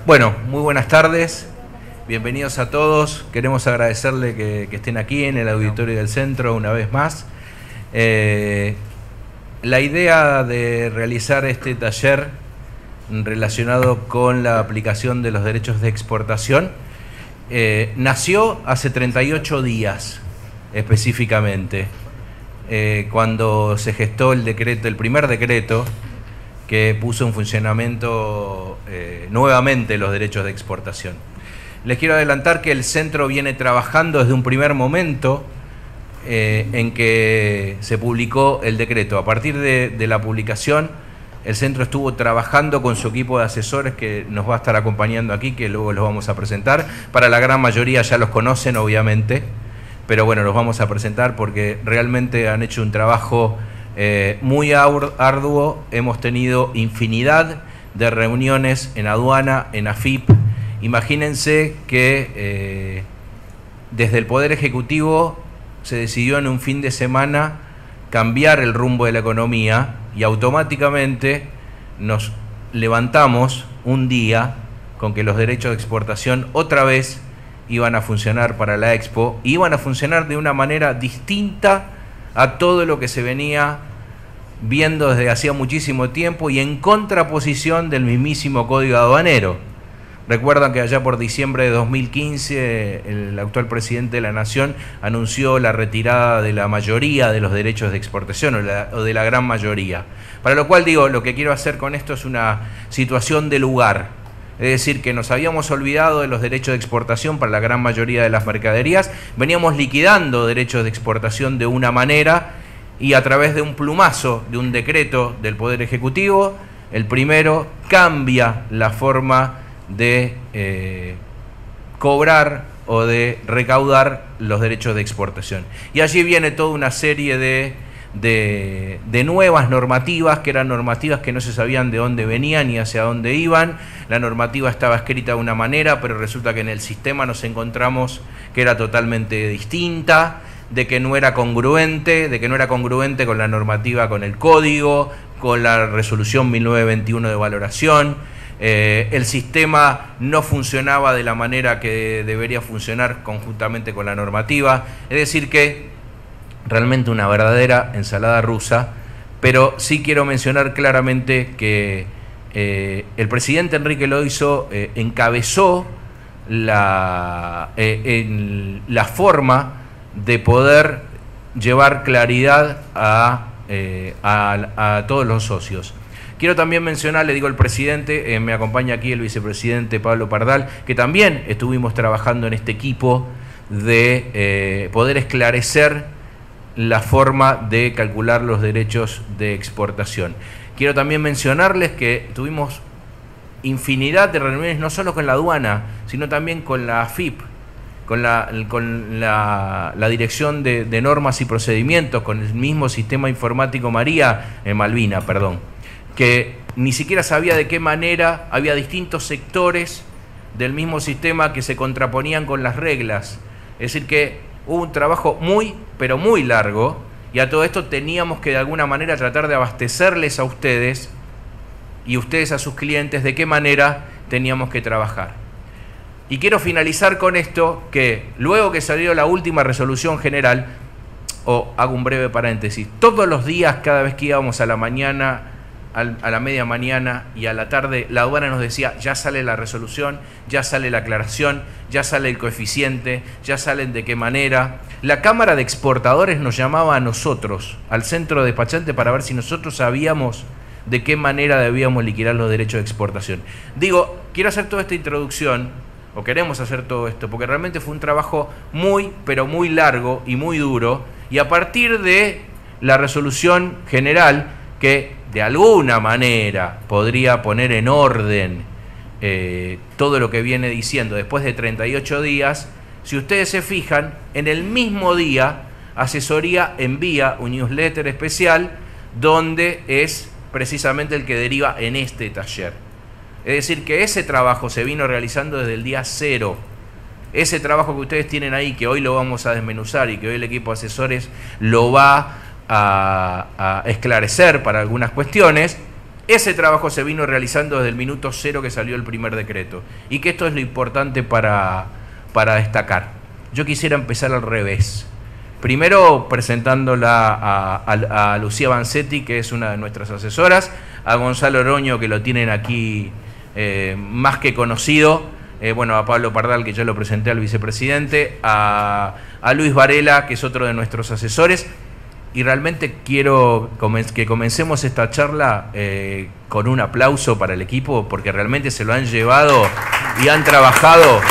Bueno, muy buenas tardes, bienvenidos a todos. Queremos agradecerle que estén aquí en el auditorio del centro una vez más. La idea de realizar este taller relacionado con la aplicación de los derechos de exportación nació hace 38 días específicamente, cuando se gestó el decreto, el primer decreto que puso en funcionamiento nuevamente los derechos de exportación. Les quiero adelantar que el centro viene trabajando desde un primer momento en que se publicó el decreto. A partir de la publicación, el centro estuvo trabajando con su equipo de asesores que nos va a estar acompañando aquí, que luego los vamos a presentar. Para la gran mayoría ya los conocen, obviamente, pero bueno, los vamos a presentar porque realmente han hecho un trabajo muy arduo. Hemos tenido infinidad de reuniones en aduana, en AFIP. Imagínense que desde el Poder Ejecutivo se decidió en un fin de semana cambiar el rumbo de la economía y automáticamente nos levantamos un día con que los derechos de exportación otra vez iban a funcionar para la Expo, y iban a funcionar de una manera distinta a todo lo que se venía viendo desde hacía muchísimo tiempo y en contraposición del mismísimo Código Aduanero. Recuerdan que allá por diciembre de 2015 el actual presidente de la Nación anunció la retirada de la mayoría de los derechos de exportación o de la gran mayoría. Para lo cual digo, lo que quiero hacer con esto es una situación de lugar. Es decir, que nos habíamos olvidado de los derechos de exportación para la gran mayoría de las mercaderías, veníamos liquidando derechos de exportación de una manera y a través de un plumazo, de un decreto del Poder Ejecutivo, el primero cambia la forma de cobrar o de recaudar los derechos de exportación. Y allí viene toda una serie de nuevas normativas, que eran normativas que no se sabían de dónde venían ni hacia dónde iban. La normativa estaba escrita de una manera, pero resulta que en el sistema nos encontramos que era totalmente distinta, de que no era congruente, con la normativa, con el código, con la resolución 1921 de valoración. El sistema no funcionaba de la manera que debería funcionar conjuntamente con la normativa. Es decir que realmente una verdadera ensalada rusa, pero sí quiero mencionar claramente que el presidente Enrique Loiso encabezó la forma de poder llevar claridad a todos los socios. Quiero también mencionar, le digo al presidente, me acompaña aquí el vicepresidente Pablo Pardal, que también estuvimos trabajando en este equipo de poder esclarecer la forma de calcular los derechos de exportación. Quiero también mencionarles que tuvimos infinidad de reuniones, no solo con la aduana, sino también con la AFIP, con la Dirección de Normas y Procedimientos, con el mismo sistema informático Malvina, que ni siquiera sabía de qué manera había distintos sectores del mismo sistema que se contraponían con las reglas. Es decir que hubo un trabajo muy, pero muy largo, y a todo esto teníamos que de alguna manera tratar de abastecerles a ustedes y ustedes a sus clientes de qué manera teníamos que trabajar. Y quiero finalizar con esto, que luego que salió la última resolución general, hago un breve paréntesis, todos los días, cada vez que íbamos a la mañana, a la media mañana y a la tarde, la aduana nos decía: ya sale la resolución, ya sale la aclaración, ya sale el coeficiente, ya salen de qué manera. La Cámara de Exportadores nos llamaba a nosotros, al centro despachante, para ver si nosotros sabíamos de qué manera debíamos liquidar los derechos de exportación. Digo, quiero hacer toda esta introducción, o queremos hacer todo esto, porque realmente fue un trabajo muy, pero muy largo y muy duro, y a partir de la resolución general, que de alguna manera podría poner en orden todo lo que viene diciendo después de 38 días, si ustedes se fijan, en el mismo día Asesoría envía un newsletter especial donde es precisamente el que deriva en este taller. Es decir, que ese trabajo se vino realizando desde el día 0. Ese trabajo que ustedes tienen ahí, que hoy lo vamos a desmenuzar y que hoy el equipo de asesores lo va a esclarecer para algunas cuestiones, Ese trabajo se vino realizando desde el minuto cero que salió el primer decreto. Y que esto es lo importante para destacar. Yo quisiera empezar al revés. Primero presentándola a Lucía Vanzetti, que es una de nuestras asesoras, a Gonzalo Oroño, que lo tienen aquí más que conocido, bueno, a Pablo Pardal, que ya lo presenté al vicepresidente, a Luis Varela, que es otro de nuestros asesores. Y realmente quiero que comencemos esta charla con un aplauso para el equipo, porque realmente se lo han llevado y han trabajado.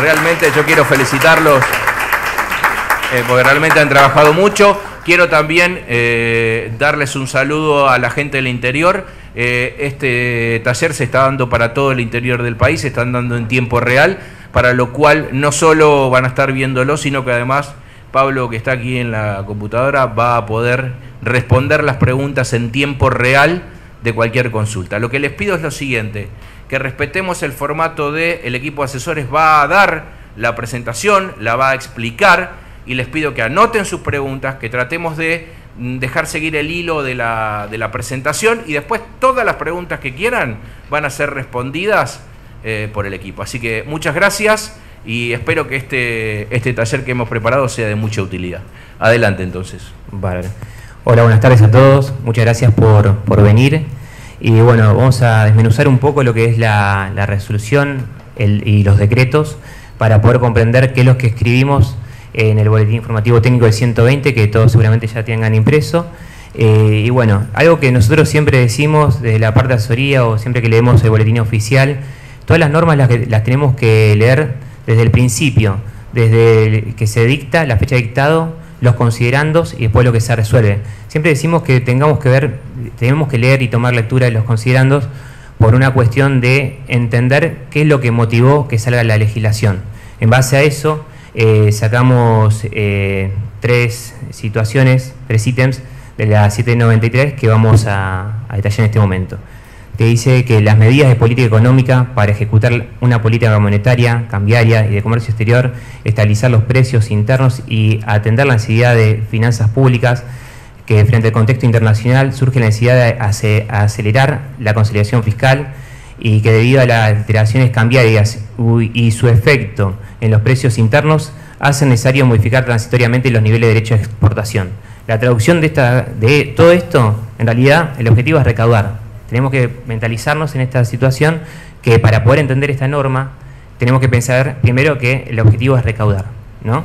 Realmente yo quiero felicitarlos, porque realmente han trabajado mucho. Quiero también darles un saludo a la gente del interior. Este taller se está dando para todo el interior del país, se están dando en tiempo real, para lo cual no solo van a estar viéndolo, sino que además Pablo, que está aquí en la computadora, va a poder responder las preguntas en tiempo real de cualquier consulta. Lo que les pido es lo siguiente, que respetemos el formato el equipo de asesores va a dar la presentación, la va a explicar, y les pido que anoten sus preguntas, que tratemos de dejar seguir el hilo de la presentación, y después todas las preguntas que quieran van a ser respondidas por el equipo. Así que muchas gracias. Y espero que este taller que hemos preparado sea de mucha utilidad. Adelante, entonces. Vale. Hola, buenas tardes a todos. Muchas gracias por venir. Y bueno, vamos a desmenuzar un poco lo que es la resolución y los decretos para poder comprender qué es lo que escribimos en el Boletín Informativo Técnico del 120, que todos seguramente ya tengan impreso. Y bueno, algo que nosotros siempre decimos desde la parte de asesoría o siempre que leemos el boletín oficial, todas las normas las tenemos que leer desde el principio, desde que se dicta, la fecha de dictado, los considerandos y después lo que se resuelve. Siempre decimos que tenemos que leer y tomar lectura de los considerandos por una cuestión de entender qué es lo que motivó que salga la legislación. En base a eso, sacamos tres ítems de la 793 que vamos a detallar en este momento. Que dice que las medidas de política económica para ejecutar una política monetaria, cambiaria y de comercio exterior, estabilizar los precios internos y atender la necesidad de finanzas públicas, que frente al contexto internacional surge la necesidad de acelerar la consolidación fiscal y que debido a las alteraciones cambiarias y su efecto en los precios internos, hace necesario modificar transitoriamente los niveles de derecho de exportación. La traducción de todo esto, en realidad, el objetivo es recaudar. Tenemos que mentalizarnos en esta situación que para poder entender esta norma tenemos que pensar primero que el objetivo es recaudar, ¿no?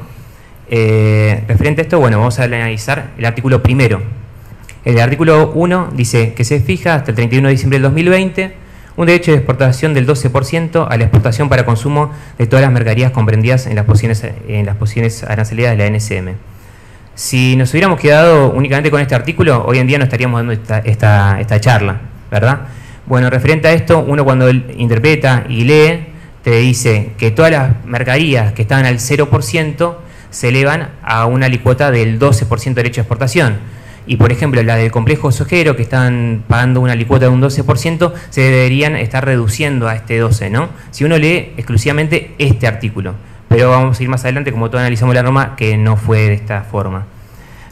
Referente a esto, bueno, vamos a analizar el artículo primero. El artículo 1 dice que se fija hasta el 31 de diciembre del 2020 un derecho de exportación del 12% a la exportación para consumo de todas las mercaderías comprendidas en las posiciones aranceladas de la NCM. Si nos hubiéramos quedado únicamente con este artículo, hoy en día no estaríamos dando esta charla, ¿verdad? Bueno, referente a esto, uno cuando interpreta y lee, te dice que todas las mercaderías que estaban al 0% se elevan a una alícuota del 12% de derecho de exportación. Y, por ejemplo, las del complejo sojero, que están pagando una alícuota de un 12%, se deberían estar reduciendo a este 12%, ¿no? Si uno lee exclusivamente este artículo. Pero vamos a ir más adelante, como todos analizamos la norma, que no fue de esta forma.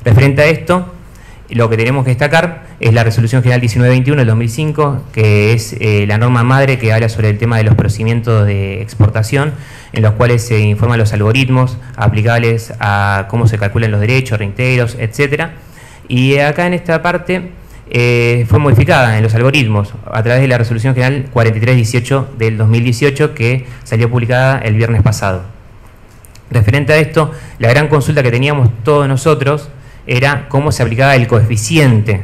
Referente a esto, lo que tenemos que destacar es la Resolución General 1921 del 2005, que es la norma madre que habla sobre el tema de los procedimientos de exportación, en los cuales se informan los algoritmos aplicables a cómo se calculan los derechos, reintegros, etcétera. Y acá en esta parte fue modificada en los algoritmos a través de la Resolución General 4318 del 2018, que salió publicada el viernes pasado. Referente a esto, la gran consulta que teníamos todos nosotros era cómo se aplicaba el coeficiente.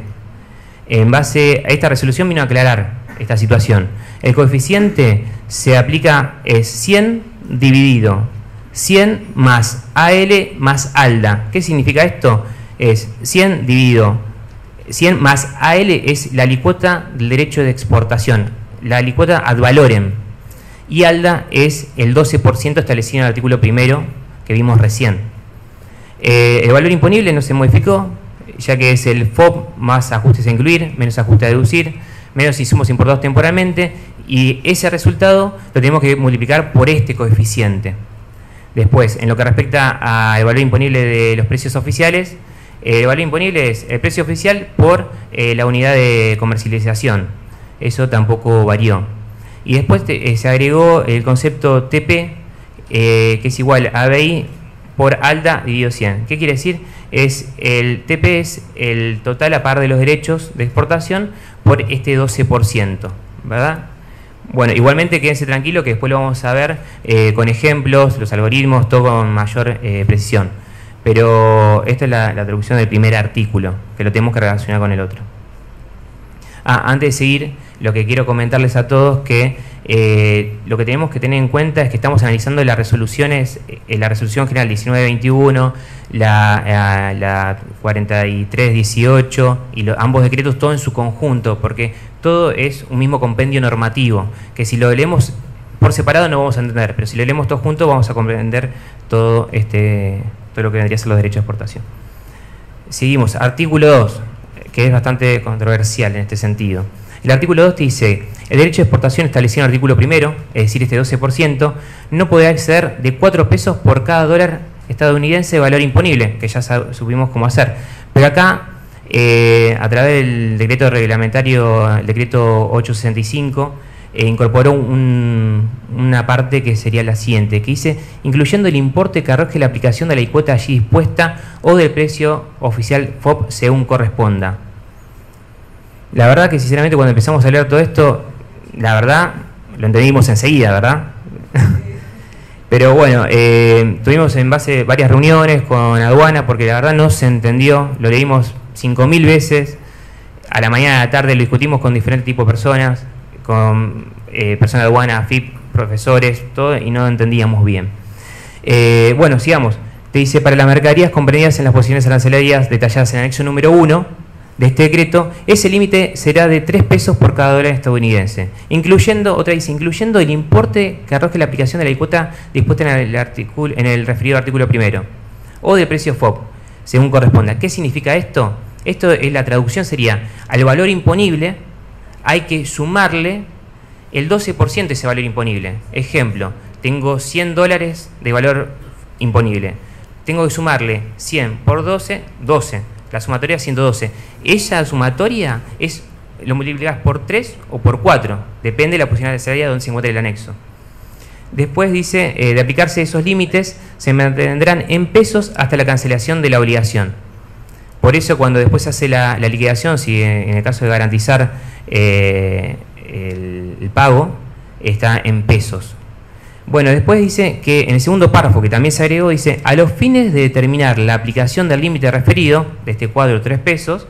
En base a esta resolución vino a aclarar esta situación. El coeficiente se aplica, es 100 dividido 100 más AL más ALDA. ¿Qué significa esto? Es 100 dividido 100 más AL es la alícuota del derecho de exportación, la alícuota ad valorem, y ALDA es el 12% establecido en el artículo primero que vimos recién. El valor imponible no se modificó, ya que es el FOB más ajustes a incluir, menos ajustes a deducir, menos insumos importados temporalmente, y ese resultado lo tenemos que multiplicar por este coeficiente. Después, en lo que respecta al valor imponible de los precios oficiales, El valor imponible es el precio oficial por la unidad de comercialización. Eso tampoco varió. Y después se agregó el concepto TP, que es igual a BI por ALDA dividido 100. ¿Qué quiere decir? El TP es el total a par de los derechos de exportación por este 12%, ¿verdad? Bueno, igualmente quédense tranquilos que después lo vamos a ver con ejemplos, los algoritmos, todo con mayor precisión. Pero esta es la traducción del primer artículo, que lo tenemos que relacionar con el otro. Antes de seguir, lo que quiero comentarles a todos que lo que tenemos que tener en cuenta es que estamos analizando las resoluciones, la resolución general 1921, la 4318 y ambos decretos, todo en su conjunto, porque todo es un mismo compendio normativo, que si lo leemos por separado no vamos a entender, pero si lo leemos todos juntos vamos a comprender todo lo que vendría a ser los derechos de exportación. Seguimos, artículo 2, que es bastante controversial en este sentido. El artículo 2 dice: el derecho de exportación establecido en el artículo primero, es decir, este 12%, no podrá exceder de 4 pesos por cada dólar estadounidense de valor imponible, que ya supimos cómo hacer. Pero acá, a través del decreto reglamentario, el decreto 865, incorporó una parte que sería la siguiente, que dice: incluyendo el importe que arroje la aplicación de la cuota allí dispuesta o del precio oficial FOB según corresponda. La verdad que sinceramente cuando empezamos a leer todo esto, la verdad, lo entendimos enseguida, ¿verdad? Pero bueno, tuvimos en base varias reuniones con aduana porque la verdad no se entendió, lo leímos 5000 veces, a la mañana, a la tarde lo discutimos con diferentes tipos de personas, con personas de aduana, FIP, profesores, todo, y no entendíamos bien. Bueno, sigamos. Te dice: para las mercaderías comprendidas en las posiciones arancelarias detalladas en el anexo número 1 de este decreto, ese límite será de 3 pesos por cada dólar estadounidense, incluyendo el importe que arroje la aplicación de la cuota dispuesta en el referido artículo primero, o del precio FOB, según corresponda. ¿Qué significa esto? Esto es la traducción, sería: al valor imponible hay que sumarle el 12% de ese valor imponible. Ejemplo, tengo 100 dólares de valor imponible. Tengo que sumarle 100 por 12, 12. La sumatoria es 112. Esa sumatoria lo multiplicas por 3 o por 4. Depende de la posición de salida donde se encuentre el anexo. Después dice: de aplicarse esos límites, se mantendrán en pesos hasta la cancelación de la obligación. Por eso cuando después se hace la liquidación, si en el caso de garantizar el pago, está en pesos. Bueno, después dice que en el segundo párrafo, que también se agregó, dice: a los fines de determinar la aplicación del límite referido, de este cuadro 3 pesos,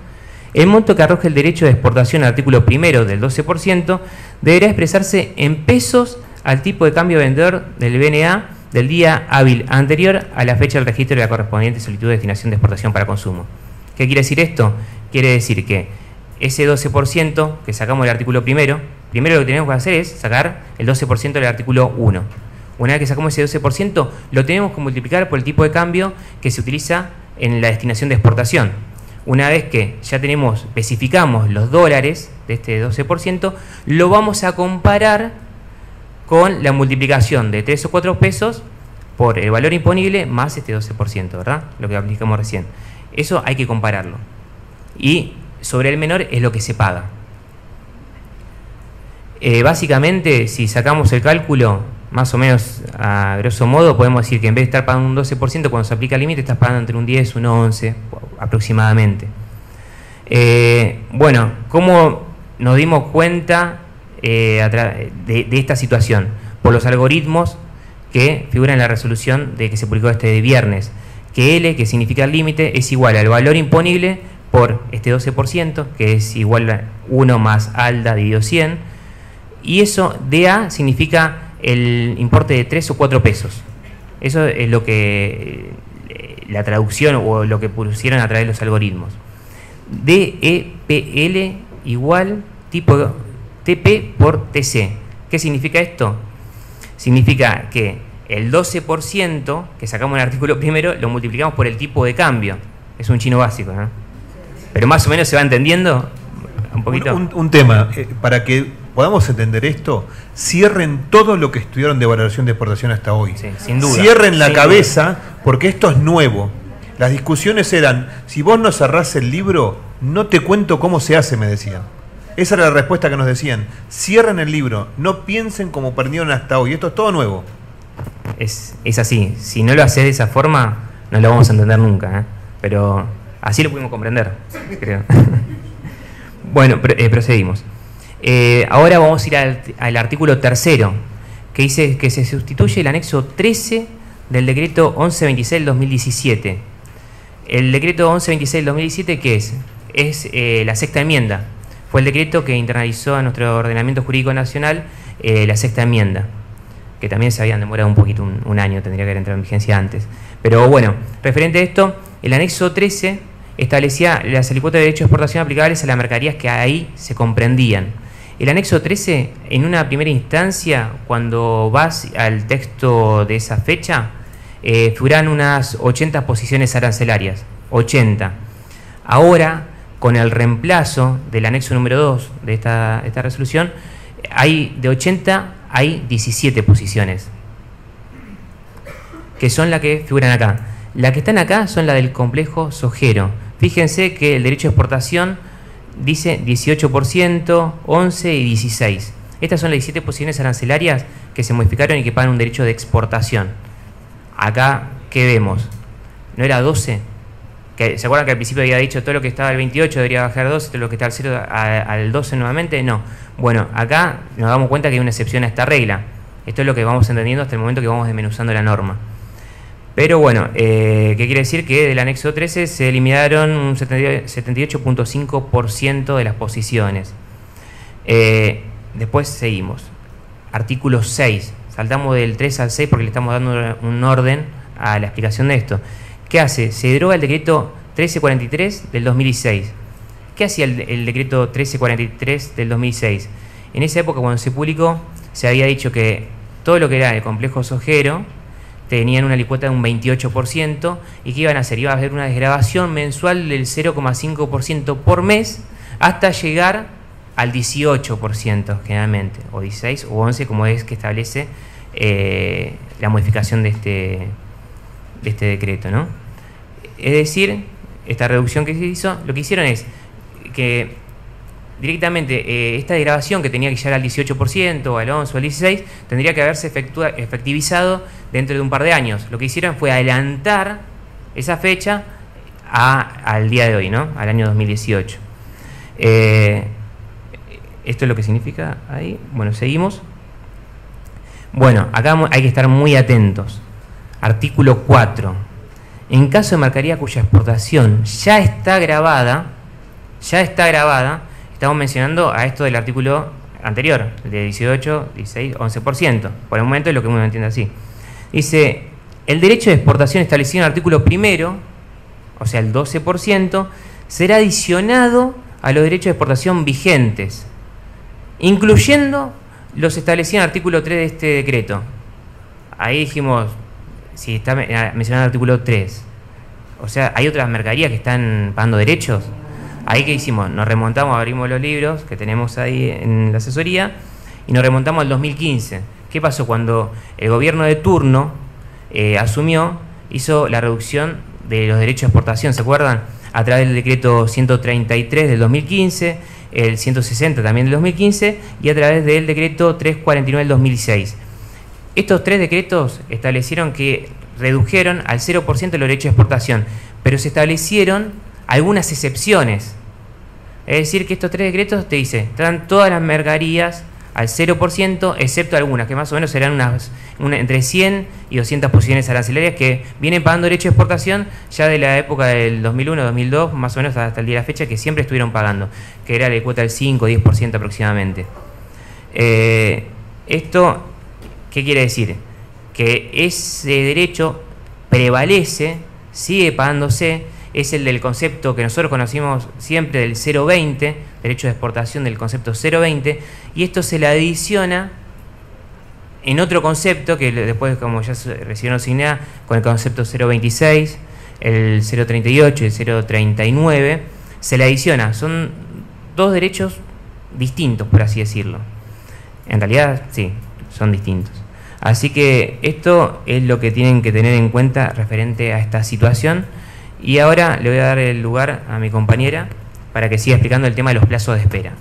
el monto que arroje el derecho de exportación al artículo primero del 12% deberá expresarse en pesos al tipo de cambio vendedor del BNA del día hábil anterior a la fecha del registro de la correspondiente solicitud de destinación de exportación para consumo. ¿Qué quiere decir esto? Quiere decir que ese 12% que sacamos del artículo primero lo que tenemos que hacer es sacar el 12% del artículo 1. Una vez que sacamos ese 12%, lo tenemos que multiplicar por el tipo de cambio que se utiliza en la destinación de exportación. Una vez que ya especificamos los dólares de este 12%, lo vamos a comparar con la multiplicación de 3 o 4 pesos por el valor imponible más este 12%, ¿verdad? Lo que aplicamos recién. Eso hay que compararlo. Y sobre el menor es lo que se paga. Básicamente, si sacamos el cálculo, más o menos a grosso modo, podemos decir que en vez de estar pagando un 12%, cuando se aplica el límite, estás pagando entre un 10 y un 11 aproximadamente. Bueno, ¿cómo nos dimos cuenta de esta situación? Por los algoritmos que figuran en la resolución que se publicó este viernes, que L, que significa el límite, es igual al valor imponible por este 12%, que es igual a 1 más ALDA dividido 100, y eso DA significa el importe de 3 o 4 pesos. Eso es lo que la traducción o lo que pusieron a través de los algoritmos. DEPL igual tipo TP por TC. ¿Qué significa esto? Significa que el 12% que sacamos en el artículo primero lo multiplicamos por el tipo de cambio. Es un chino básico, ¿no? Pero más o menos se va entendiendo un poquito. Un tema, para que podamos entender esto, cierren todo lo que estudiaron de valoración de exportación hasta hoy. Sí, sin duda. Cierren la cabeza, porque esto es nuevo. Las discusiones eran, si vos no cerrás el libro, no te cuento cómo se hace, me decían. Esa era la respuesta que nos decían. Cierren el libro, no piensen como perdieron hasta hoy. Esto es todo nuevo. Es así. Si no lo haces de esa forma, no lo vamos a entender nunca, ¿eh? Pero así lo pudimos comprender, creo. Bueno, procedimos. Ahora vamos a ir al artículo 3º, que dice que se sustituye el anexo 13 del decreto 1126 del 2017. El decreto 1126 del 2017, ¿qué es? Es la sexta enmienda. Fue el decreto que internalizó a nuestro ordenamiento jurídico nacional la sexta enmienda, que también se habían demorado un poquito, un año, tendría que haber entrado en vigencia antes. Pero bueno, referente a esto, el anexo 13 establecía las alícuotas de derecho de exportación aplicables a las mercaderías que ahí se comprendían. El anexo 13, en una primera instancia, cuando vas al texto de esa fecha, figuran unas 80 posiciones arancelarias, 80. Ahora, con el reemplazo del anexo número 2 de esta resolución, de 80 hay 17 posiciones, que son las que figuran acá. Las que están acá son las del complejo sojero. Fíjense que el derecho de exportación dice 18%, 11 y 16. Estas son las 17 posiciones arancelarias que se modificaron y que pagan un derecho de exportación. Acá, ¿qué vemos? ¿No era 12? ¿Se acuerdan que al principio había dicho todo lo que estaba al 28 debería bajar a 12, todo lo que está al 0 al 12 nuevamente? No. Bueno, acá nos damos cuenta que hay una excepción a esta regla. Esto es lo que vamos entendiendo hasta el momento que vamos desmenuzando la norma. Pero bueno, ¿qué quiere decir? Que del anexo 13 se eliminaron un 78.5% de las posiciones. Después seguimos. Artículo 6. Saltamos del 3 al 6 porque le estamos dando un orden a la explicación de esto. ¿Qué hace? Se deroga el decreto 1343 del 2006. ¿Qué hacía el decreto 1343 del 2006? En esa época, cuando se publicó, se había dicho que todo lo que era el complejo sojero tenían una alícuota de un 28% y que iban a hacer, iba a haber una desgravación mensual del 0,5% por mes hasta llegar al 18% generalmente, o 16 o 11 como es que establece la modificación de este decreto, ¿no? Es decir, esta reducción que se hizo, lo que hicieron es que directamente esta desgravación que tenía que llegar al 18%, o al 11 o al 16, tendría que haberse efectivizado dentro de un par de años. Lo que hicieron fue adelantar esa fecha al día de hoy, ¿no? Al año 2018. Esto es lo que significa ahí. Bueno, seguimos. Bueno, acá hay que estar muy atentos. Artículo 4. En caso de mercadería cuya exportación ya está grabada, estamos mencionando a esto del artículo anterior, de 18, 16, 11%. Por el momento es lo que uno entiende así. Dice, el derecho de exportación establecido en el artículo primero, o sea, el 12%, será adicionado a los derechos de exportación vigentes, incluyendo los establecidos en el artículo 3 de este decreto. Ahí dijimos, si está mencionado el artículo 3, o sea, hay otras mercaderías que están pagando derechos. Ahí que hicimos, nos remontamos, abrimos los libros que tenemos ahí en la asesoría y nos remontamos al 2015. ¿Qué pasó? Cuando el gobierno de turno asumió, hizo la reducción de los derechos de exportación, ¿se acuerdan? A través del decreto 133 del 2015, el 160 también del 2015 y a través del decreto 349 del 2006. Estos tres decretos establecieron que redujeron al 0% los derechos de exportación, pero se establecieron algunas excepciones. Es decir, que estos tres decretos te dicen, están todas las mercaderías al 0%, excepto algunas, que más o menos serán entre 100 y 200 posiciones arancelarias que vienen pagando derecho de exportación ya de la época del 2001, 2002, más o menos hasta el día de la fecha, que siempre estuvieron pagando, que era la cuota del 5 o 10% aproximadamente. Esto, ¿qué quiere decir? Que ese derecho prevalece, sigue pagándose, es el del concepto que nosotros conocimos siempre del 0,20, derecho de exportación del concepto 0,20, y esto se le adiciona en otro concepto que después, como ya recibieron asignada, con el concepto 0,26, el 0,38 y el 0,39, se le adiciona. Son dos derechos distintos, por así decirlo. En realidad, sí, son distintos. Así que esto es lo que tienen que tener en cuenta referente a esta situación Y ahora le voy a dar el lugar a mi compañera para que siga explicando el tema de los plazos de espera.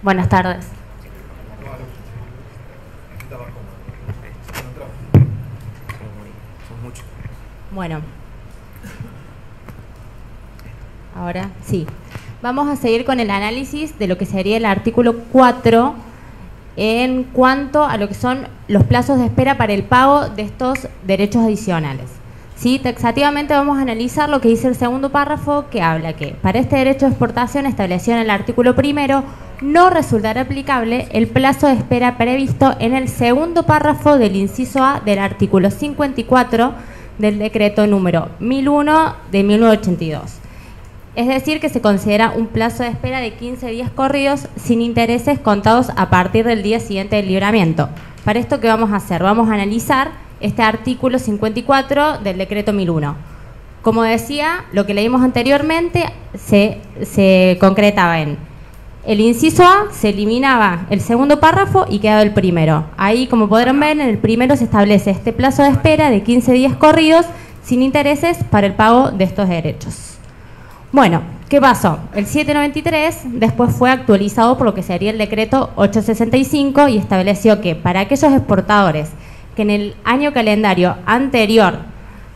Buenas tardes. Bueno, ahora sí. Vamos a seguir con el análisis de lo que sería el artículo 4 en cuanto a lo que son los plazos de espera para el pago de estos derechos adicionales. ¿Sí? Taxativamente vamos a analizar lo que dice el segundo párrafo, que habla que para este derecho de exportación establecido en el artículo primero no resultará aplicable el plazo de espera previsto en el segundo párrafo del inciso A del artículo 54 del decreto número 1001 de 1982. Es decir, que se considera un plazo de espera de 15 días corridos sin intereses contados a partir del día siguiente del libramiento. Para esto, ¿qué vamos a hacer? Vamos a analizar este artículo 54 del decreto 1001. Como decía, lo que leímos anteriormente se concretaba en el inciso A, se eliminaba el segundo párrafo y quedaba el primero. Ahí, como podrán ver, en el primero se establece este plazo de espera de 15 días corridos sin intereses para el pago de estos derechos. Bueno, ¿qué pasó? El 793 después fue actualizado por lo que sería el decreto 865 y estableció que para aquellos exportadores que en el año calendario anterior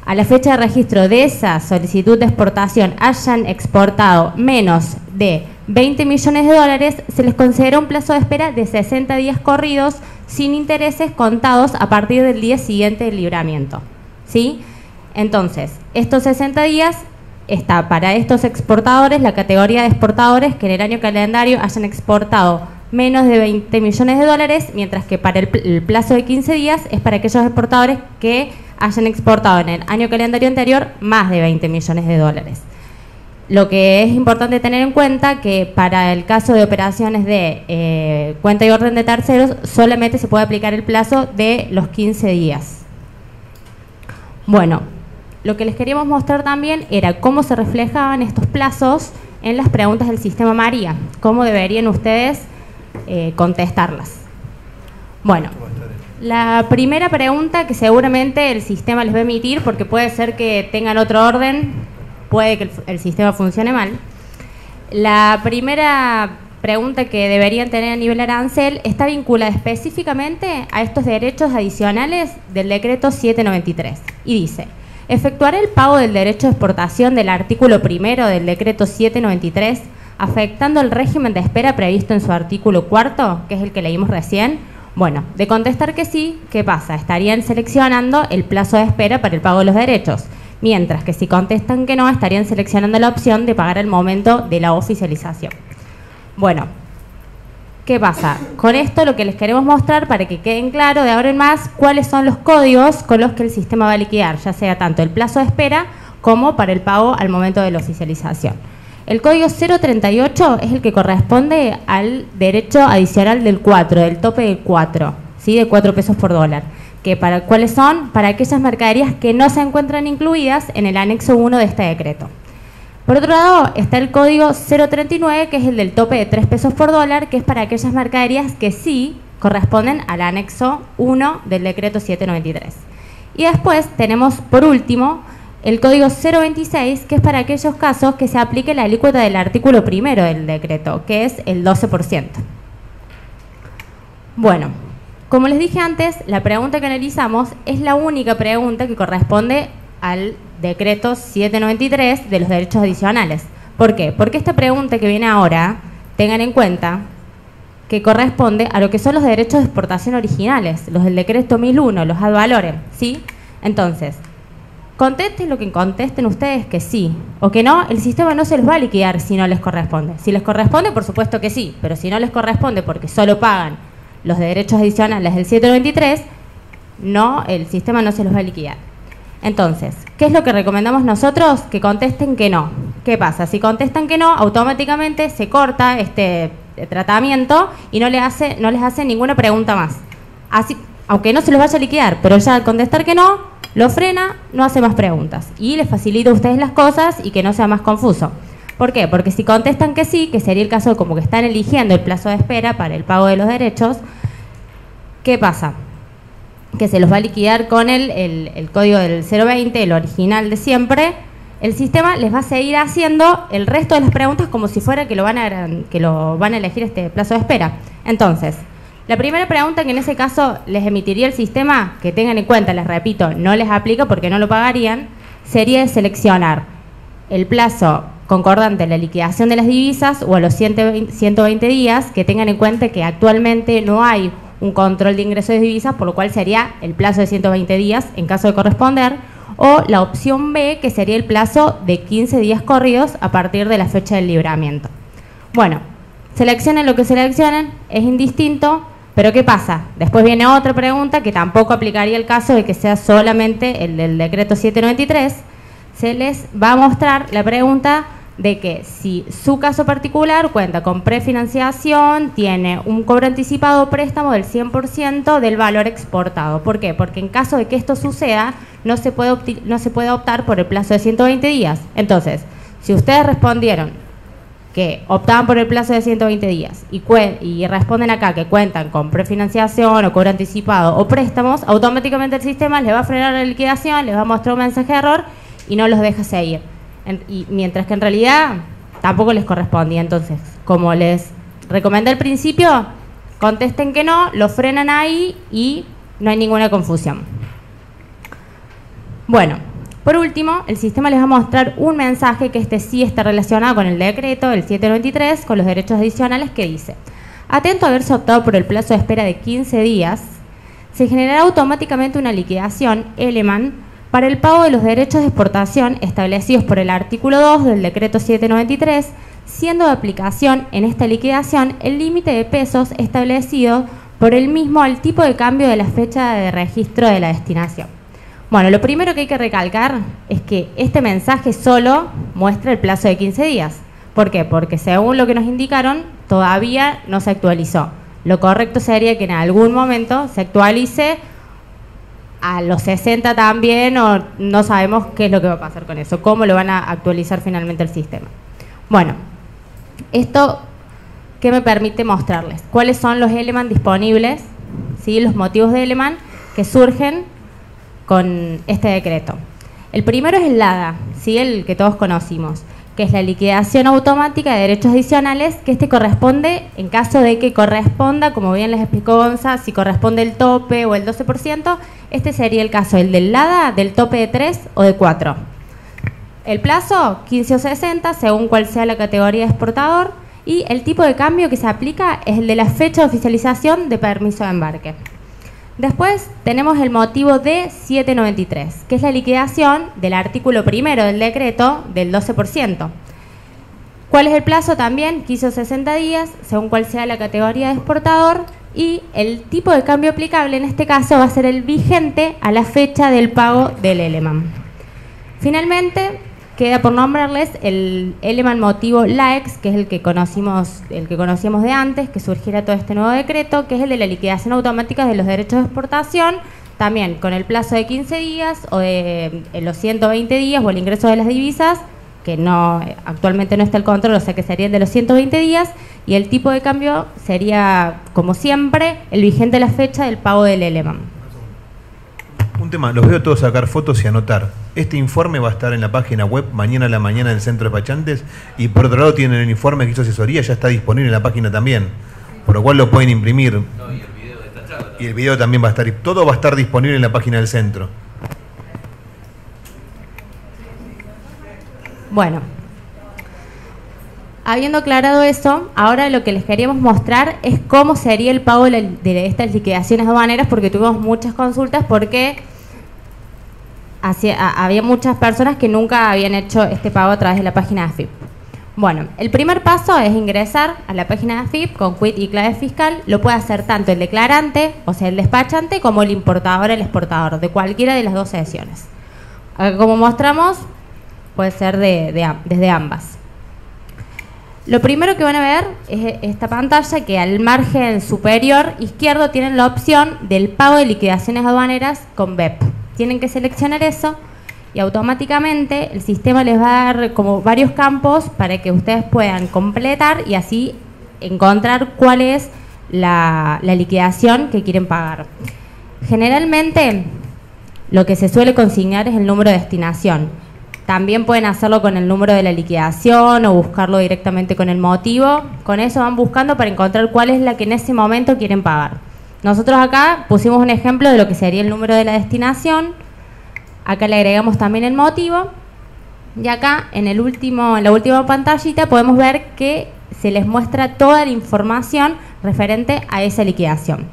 a la fecha de registro de esa solicitud de exportación hayan exportado menos de 20 millones de dólares, se les considera un plazo de espera de 60 días corridos sin intereses contados a partir del día siguiente del libramiento. ¿Sí? Entonces, estos 60 días está para estos exportadores, la categoría de exportadores que en el año calendario hayan exportado menos de 20 millones de dólares, mientras que para el plazo de 15 días es para aquellos exportadores que hayan exportado en el año calendario anterior más de 20 millones de dólares. Lo que es importante tener en cuenta que para el caso de operaciones de cuenta y orden de terceros solamente se puede aplicar el plazo de los 15 días. Bueno, lo que les queríamos mostrar también era cómo se reflejaban estos plazos en las preguntas del sistema María, cómo deberían ustedes contestarlas. Bueno, la primera pregunta que seguramente el sistema les va a emitir, porque puede ser que tengan otro orden, puede que el sistema funcione mal. La primera pregunta que deberían tener a nivel arancel está vinculada específicamente a estos derechos adicionales del decreto 793 y dice: efectuará el pago del derecho de exportación del artículo primero del decreto 793 afectando el régimen de espera previsto en su artículo cuarto, que es el que leímos recién. Bueno, de contestar que sí, ¿qué pasa? Estarían seleccionando el plazo de espera para el pago de los derechos, mientras que si contestan que no, estarían seleccionando la opción de pagar al momento de la oficialización. Bueno, ¿qué pasa? Con esto lo que les queremos mostrar para que queden claro de ahora en más cuáles son los códigos con los que el sistema va a liquidar, ya sea tanto el plazo de espera como para el pago al momento de la oficialización. El código 038 es el que corresponde al derecho adicional del 4, del tope del 4, ¿sí? De 4 pesos por dólar. ¿Cuáles son? Para aquellas mercaderías que no se encuentran incluidas en el anexo 1 de este decreto. Por otro lado, está el código 039, que es el del tope de 3 pesos por dólar, que es para aquellas mercaderías que sí corresponden al anexo 1 del decreto 793. Y después tenemos, por último, el código 026, que es para aquellos casos que se aplique la alícuota del artículo primero del decreto, que es el 12%. Bueno, como les dije antes, la pregunta que analizamos es la única pregunta que corresponde al decreto 793 de los derechos adicionales. ¿Por qué? Porque esta pregunta que viene ahora, tengan en cuenta que corresponde a lo que son los derechos de exportación originales, los del decreto 1001, los ad valorem, ¿sí? Entonces, contesten lo que contesten ustedes que sí o que no, el sistema no se los va a liquidar si no les corresponde. Si les corresponde, por supuesto que sí, pero si no les corresponde porque solo pagan los derechos adicionales del 793, no, el sistema no se los va a liquidar. Entonces, ¿qué es lo que recomendamos nosotros? Que contesten que no. ¿Qué pasa? Si contestan que no, automáticamente se corta este tratamiento y no les hace ninguna pregunta más. Así, aunque no se los vaya a liquidar, pero ya al contestar que no, lo frena, no hace más preguntas y les facilita a ustedes las cosas y que no sea más confuso. ¿Por qué? Porque si contestan que sí, que sería el caso de como que están eligiendo el plazo de espera para el pago de los derechos, ¿Qué pasa? Que se los va a liquidar con el código del 020, el original de siempre. El sistema les va a seguir haciendo el resto de las preguntas como si fuera que lo van a elegir este plazo de espera. Entonces, la primera pregunta que en ese caso les emitiría el sistema, que tengan en cuenta, les repito, no les aplica porque no lo pagarían, sería seleccionar el plazo concordante a la liquidación de las divisas o a los 120 días, que tengan en cuenta que actualmente no hay un control de ingresos de divisas, por lo cual sería el plazo de 120 días en caso de corresponder, o la opción B, que sería el plazo de 15 días corridos a partir de la fecha del libramiento. Bueno, seleccionen lo que seleccionen, es indistinto, pero ¿qué pasa? Después viene otra pregunta que tampoco aplicaría el caso de que sea solamente el del decreto 793. Se les va a mostrar la pregunta de que si su caso particular cuenta con prefinanciación, tiene un cobro anticipado o préstamo del 100% del valor exportado. ¿Por qué? Porque en caso de que esto suceda, no se puede optar por el plazo de 120 días. Entonces, si ustedes respondieron que optaban por el plazo de 120 días y responden acá que cuentan con prefinanciación o cobro anticipado o préstamos, automáticamente el sistema les va a frenar la liquidación, les va a mostrar un mensaje de error y no los deja seguir. Y mientras que en realidad tampoco les correspondía. Entonces, como les recomendé al principio, contesten que no, lo frenan ahí y no hay ninguna confusión. Bueno, por último, el sistema les va a mostrar un mensaje que sí está relacionado con el decreto, el 793, con los derechos adicionales, que dice: atento a haberse optado por el plazo de espera de 15 días, se generará automáticamente una liquidación Eleman para el pago de los derechos de exportación establecidos por el artículo 2 del decreto 793, siendo de aplicación en esta liquidación el límite de pesos establecido por el mismo al tipo de cambio de la fecha de registro de la destinación. Bueno, lo primero que hay que recalcar es que este mensaje solo muestra el plazo de 15 días. ¿Por qué? Porque según lo que nos indicaron, todavía no se actualizó. Lo correcto sería que en algún momento se actualice a los 60 también, o no sabemos qué es lo que va a pasar con eso, cómo lo van a actualizar finalmente el sistema. Bueno, esto que me permite mostrarles cuáles son los Eleman disponibles, ¿sí? Los motivos de Eleman que surgen con este decreto. El primero es el LADA, ¿sí? El que todos conocimos, que es la liquidación automática de derechos adicionales, que corresponde en caso de que corresponda, como bien les explicó Gonza, si corresponde el tope o el 12%, este sería el caso, el del LADA, del tope de 3 o de 4. El plazo, 15 o 60, según cuál sea la categoría de exportador, y el tipo de cambio que se aplica es el de la fecha de oficialización de permiso de embarque. Después tenemos el motivo de 793, que es la liquidación del artículo primero del decreto del 12%. ¿Cuál es el plazo? También 15 o 60 días, según cuál sea la categoría de exportador, y el tipo de cambio aplicable en este caso va a ser el vigente a la fecha del pago del Eleman. Finalmente, queda por nombrarles el Eleman motivo LAEX, que es el que conocíamos de antes, que surgiera todo este nuevo decreto, que es el de la liquidación automática de los derechos de exportación, también con el plazo de 15 días o de los 120 días o el ingreso de las divisas, que actualmente no está el control, o sea que serían de los 120 días, y el tipo de cambio sería, como siempre, el vigente a la fecha del pago del Eleman. Un tema, los veo todos sacar fotos y anotar. Este informe va a estar en la página web mañana a la mañana del Centro de Despachantes, y por otro lado tienen el informe que hizo asesoría, ya está disponible en la página también, por lo cual lo pueden imprimir. No, y el video de esta charla. Y el video también va a estar, todo va a estar disponible en la página del centro. Bueno, habiendo aclarado eso, ahora lo que les queríamos mostrar es cómo sería el pago de estas liquidaciones aduaneras, porque tuvimos muchas consultas, porque había muchas personas que nunca habían hecho este pago a través de la página de AFIP. Bueno, el primer paso es ingresar a la página de AFIP con quit y clave fiscal. Lo puede hacer tanto el declarante, o sea el despachante, como el importador o el exportador, de cualquiera de las dos sesiones. Como mostramos, puede ser desde ambas. Lo primero que van a ver es esta pantalla, que al margen superior izquierdo tienen la opción del pago de liquidaciones aduaneras con BEP. Tienen que seleccionar eso y automáticamente el sistema les va a dar como varios campos para que ustedes puedan completar y así encontrar cuál es la liquidación que quieren pagar. Generalmente lo que se suele consignar es el número de destinación. También pueden hacerlo con el número de la liquidación o buscarlo directamente con el motivo. Con eso van buscando para encontrar cuál es la que en ese momento quieren pagar. Nosotros acá pusimos un ejemplo de lo que sería el número de la destinación. Acá le agregamos también el motivo. Y acá en la última pantallita podemos ver que se les muestra toda la información referente a esa liquidación.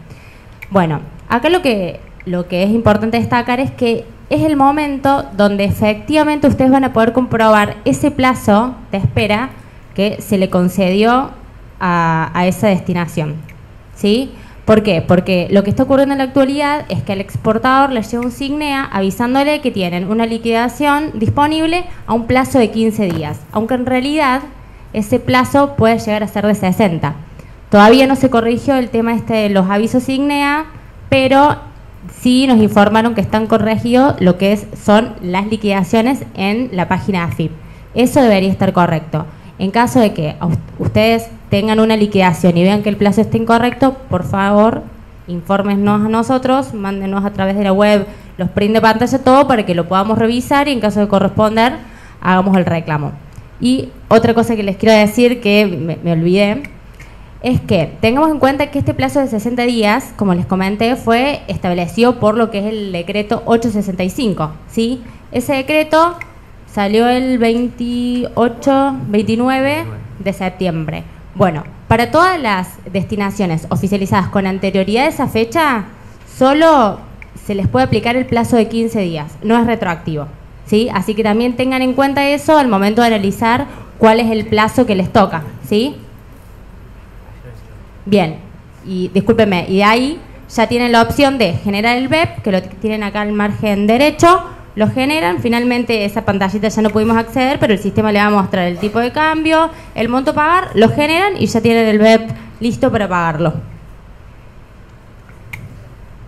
Bueno, acá lo que es importante destacar es que es el momento donde efectivamente ustedes van a poder comprobar ese plazo de espera que se le concedió a esa destinación, ¿sí? ¿Por qué? Porque lo que está ocurriendo en la actualidad es que al exportador le llega un SIGNEA avisándole que tienen una liquidación disponible a un plazo de 15 días, aunque en realidad ese plazo puede llegar a ser de 60. Todavía no se corrigió el tema de los avisos SIGNEA, pero sí nos informaron que están corregidos lo que son las liquidaciones en la página AFIP. Eso debería estar correcto. En caso de que ustedes tengan una liquidación y vean que el plazo está incorrecto, por favor, infórmenos a nosotros, mándenos a través de la web los print de pantalla, todo para que lo podamos revisar y en caso de corresponder, hagamos el reclamo. Y otra cosa que les quiero decir que me olvidé, es que tengamos en cuenta que este plazo de 60 días, como les comenté, fue establecido por lo que es el decreto 865, ¿sí? Ese decreto salió el 29 de septiembre. Bueno, para todas las destinaciones oficializadas con anterioridad a esa fecha, solo se les puede aplicar el plazo de 15 días, no es retroactivo, ¿sí? Así que también tengan en cuenta eso al momento de analizar cuál es el plazo que les toca, ¿sí? Bien, y discúlpenme, y de ahí ya tienen la opción de generar el BEP, que lo tienen acá al margen derecho, lo generan, finalmente esa pantallita ya no pudimos acceder, pero el sistema le va a mostrar el tipo de cambio, el monto a pagar, lo generan y ya tienen el BEP listo para pagarlo.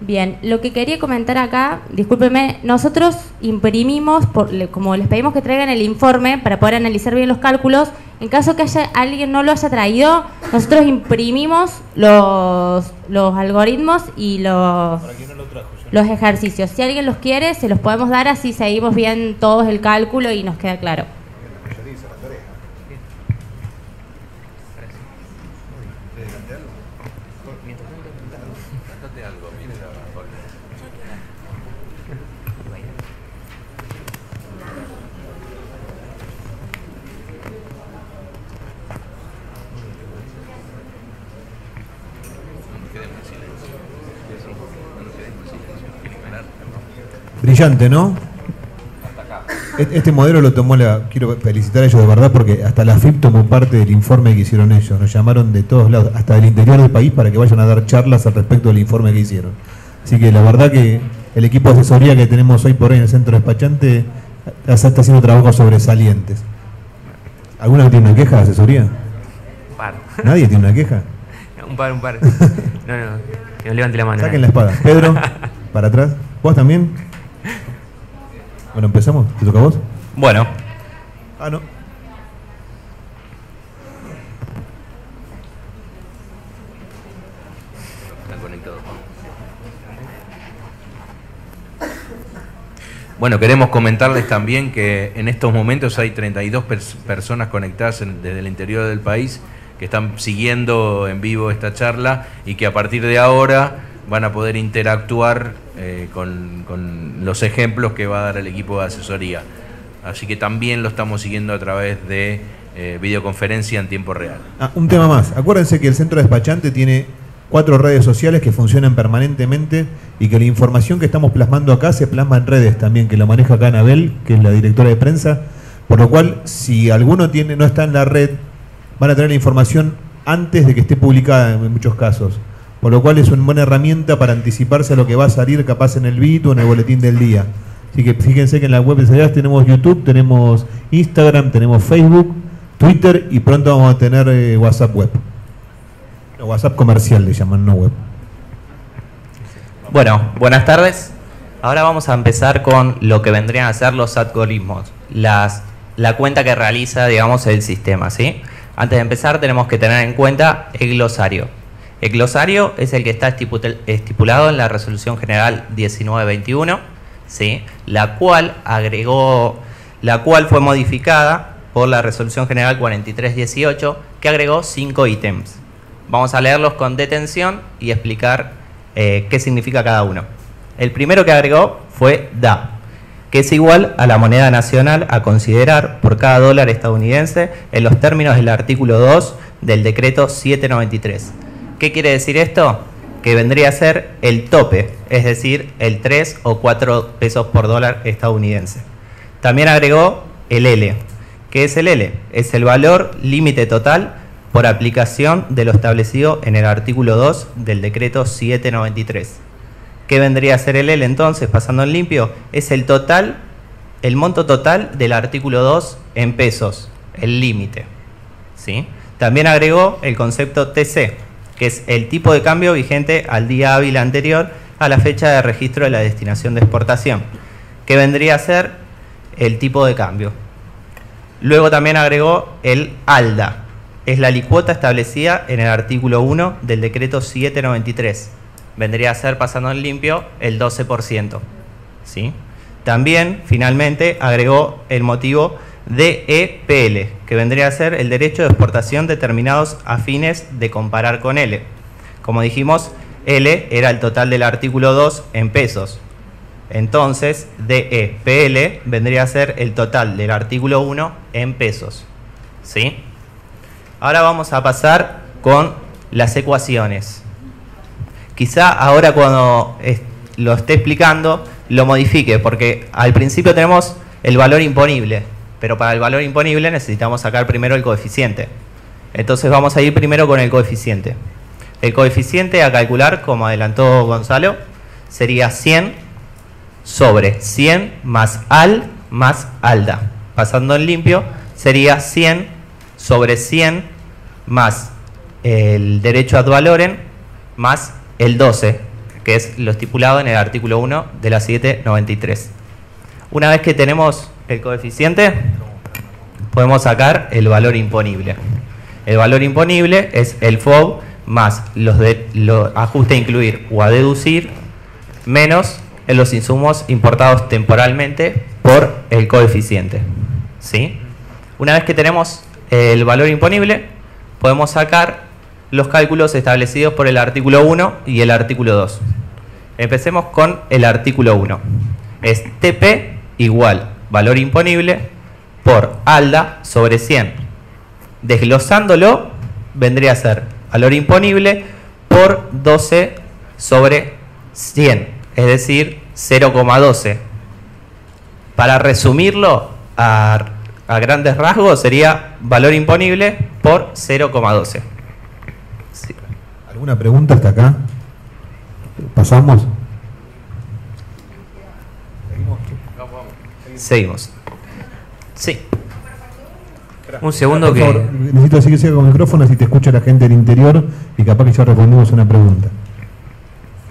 Bien, lo que quería comentar acá, discúlpenme, nosotros imprimimos, como les pedimos que traigan el informe para poder analizar bien los cálculos, en caso que alguien no lo haya traído, nosotros imprimimos los algoritmos y los ejercicios. Si alguien los quiere, se los podemos dar, así seguimos bien todos el cálculo y nos queda claro. Brillante, ¿no? Este modelo lo tomó quiero felicitar a ellos de verdad porque hasta la FIP tomó parte del informe que hicieron ellos. Nos llamaron de todos lados, hasta del interior del país, para que vayan a dar charlas al respecto del informe que hicieron. Así que la verdad que el equipo de asesoría que tenemos hoy por hoy en el centro despachante está haciendo trabajos sobresalientes. ¿Alguna que tiene una queja de asesoría? Un par. ¿Nadie tiene una queja? Un par. No, que no levante la mano. Saquen la espada. Pedro, para atrás. ¿Vos también? Bueno, empezamos. ¿Te toca a vos? Bueno. Ah, no. Están conectados. Bueno, queremos comentarles también que en estos momentos hay 32 personas conectadas desde el interior del país que están siguiendo en vivo esta charla y que a partir de ahora van a poder interactuar con los ejemplos que va a dar el equipo de asesoría. Así que también lo estamos siguiendo a través de videoconferencia en tiempo real. Un tema más. Acuérdense que el centro despachante tiene 4 redes sociales que funcionan permanentemente y que la información que estamos plasmando acá se plasma en redes también, que lo maneja acá Anabel, que es la directora de prensa, por lo cual si alguno no está en la red, van a tener la información antes de que esté publicada en muchos casos. Por lo cual es una buena herramienta para anticiparse a lo que va a salir capaz en el BIT o en el boletín del día. Así que fíjense que en la web de Seguridad tenemos YouTube, tenemos Instagram, tenemos Facebook, Twitter y pronto vamos a tener WhatsApp web. No, WhatsApp comercial le llaman, no web. Bueno, buenas tardes. Ahora vamos a empezar con lo que vendrían a ser los algoritmos, la cuenta que realiza, digamos, el sistema, ¿sí? Antes de empezar tenemos que tener en cuenta el glosario. El glosario es el que está estipulado en la Resolución General 1921, ¿sí? la cual fue modificada por la Resolución General 4318, que agregó 5 ítems. Vamos a leerlos con detención y explicar qué significa cada uno. El primero que agregó fue DA, que es igual a la moneda nacional a considerar por cada dólar estadounidense en los términos del artículo 2 del decreto 793. ¿Qué quiere decir esto? Que vendría a ser el tope, es decir, el 3 o 4 pesos por dólar estadounidense. También agregó el L. ¿Qué es el L? Es el valor límite total por aplicación de lo establecido en el artículo 2 del decreto 793. ¿Qué vendría a ser el L entonces, pasando en limpio? Es el total, el monto total del artículo 2 en pesos, el límite, ¿sí? También agregó el concepto TC, que es el tipo de cambio vigente al día hábil anterior a la fecha de registro de la destinación de exportación, que vendría a ser el tipo de cambio. Luego también agregó el ALDA, es la alicuota establecida en el artículo 1 del decreto 793. Vendría a ser, pasando en limpio, el 12%. ¿Sí? También, finalmente, agregó el motivo DEPL, que vendría a ser el derecho de exportación determinados a fines de comparar con L. Como dijimos, L era el total del artículo 2 en pesos. Entonces, DEPL vendría a ser el total del artículo 1 en pesos. ¿Sí? Ahora vamos a pasar con las ecuaciones. Quizá ahora cuando lo esté explicando lo modifique, porque al principio tenemos el valor imponible, pero para el valor imponible necesitamos sacar primero el coeficiente. Entonces vamos a ir primero con el coeficiente. El coeficiente a calcular, como adelantó Gonzalo, sería 100 sobre 100 más AL más ALDA. Pasando en limpio, sería 100 sobre 100 más el derecho ad valorem más el 12, que es lo estipulado en el artículo 1 de la 793. Una vez que tenemos el coeficiente, podemos sacar el valor imponible. El valor imponible es el FOB más los ajuste a incluir o a deducir menos en los insumos importados temporalmente por el coeficiente. ¿Sí? Una vez que tenemos el valor imponible, podemos sacar los cálculos establecidos por el artículo 1 y el artículo 2. Empecemos con el artículo 1. Es TP igual valor imponible por ALDA sobre 100. Desglosándolo, vendría a ser valor imponible por 12 sobre 100, es decir, 0,12. Para resumirlo a grandes rasgos, sería valor imponible por 0,12. Sí. ¿Alguna pregunta hasta acá? ¿Pasamos? Seguimos. Sí. Un segundo Por que... favor, necesito decir que siga con el micrófono, así te escucha la gente del interior y capaz que ya respondimos una pregunta.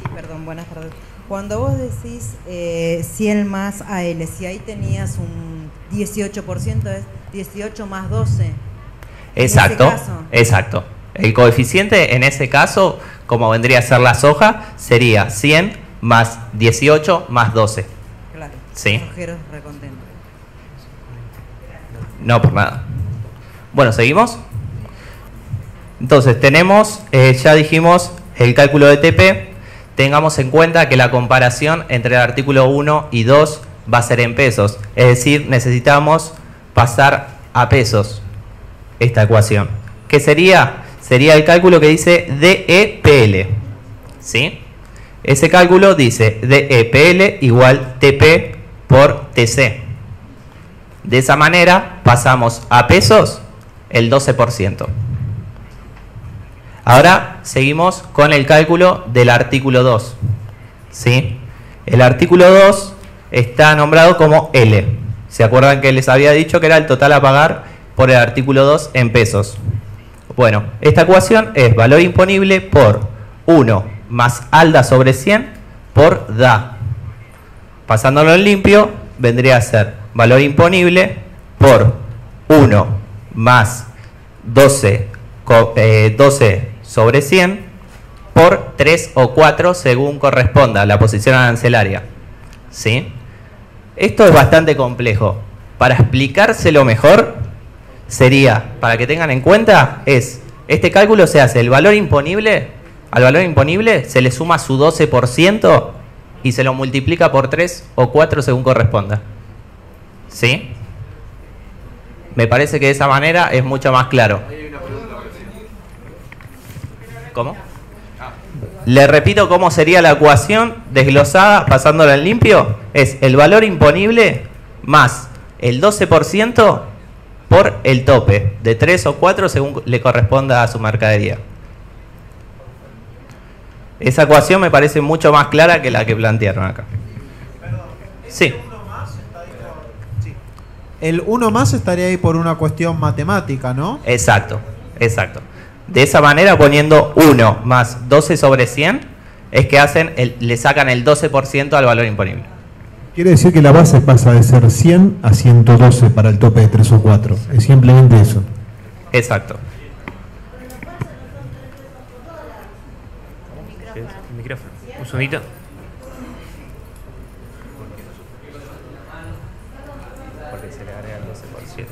Sí, perdón, buenas tardes. Cuando vos decís 100 más AL, si ahí tenías un 18%, es 18 más 12. Exacto, exacto. El coeficiente en ese caso, como vendría a ser la soja, sería 100 más 18 más 12. Claro, sí. Sojeros recontentos. No, por nada. Bueno, ¿seguimos? Entonces, tenemos, ya dijimos, el cálculo de TP. Tengamos en cuenta que la comparación entre el artículo 1 y 2 va a ser en pesos. Es decir, necesitamos pasar a pesos esta ecuación. ¿Qué sería? Sería el cálculo que dice DEPL. ¿Sí? Ese cálculo dice DEPL igual TP por TC. De esa manera pasamos a pesos el 12%. Ahora seguimos con el cálculo del artículo 2. ¿Sí? El artículo 2 está nombrado como L. ¿Se acuerdan que les había dicho que era el total a pagar por el artículo 2 en pesos? Bueno, esta ecuación es valor imponible por 1 más ALDA sobre 100 por DA. Pasándolo en limpio, vendría a ser valor imponible por 1 más 12 sobre 100 por 3 o 4 según corresponda la posición arancelaria. ¿Sí? Esto es bastante complejo. Para explicárselo mejor, sería, para que tengan en cuenta, este cálculo se hace, al valor imponible se le suma su 12% y se lo multiplica por 3 o 4 según corresponda. ¿Sí? Me parece que de esa manera es mucho más claro. ¿Cómo? Le repito cómo sería la ecuación desglosada pasándola en limpio. Es el valor imponible más el 12% por el tope de 3 o 4 según le corresponda a su mercadería. Esa ecuación me parece mucho más clara que la que plantearon acá. Sí. El 1 más estaría ahí por una cuestión matemática, ¿no? Exacto, exacto. De esa manera, poniendo 1 más 12 sobre 100, es que le sacan el 12% al valor imponible. Quiere decir que la base pasa de ser 100 a 112 para el tope de 3 o 4. Es simplemente eso. Exacto. El micrófono. Un segundito. Porque se le agrega el 12%.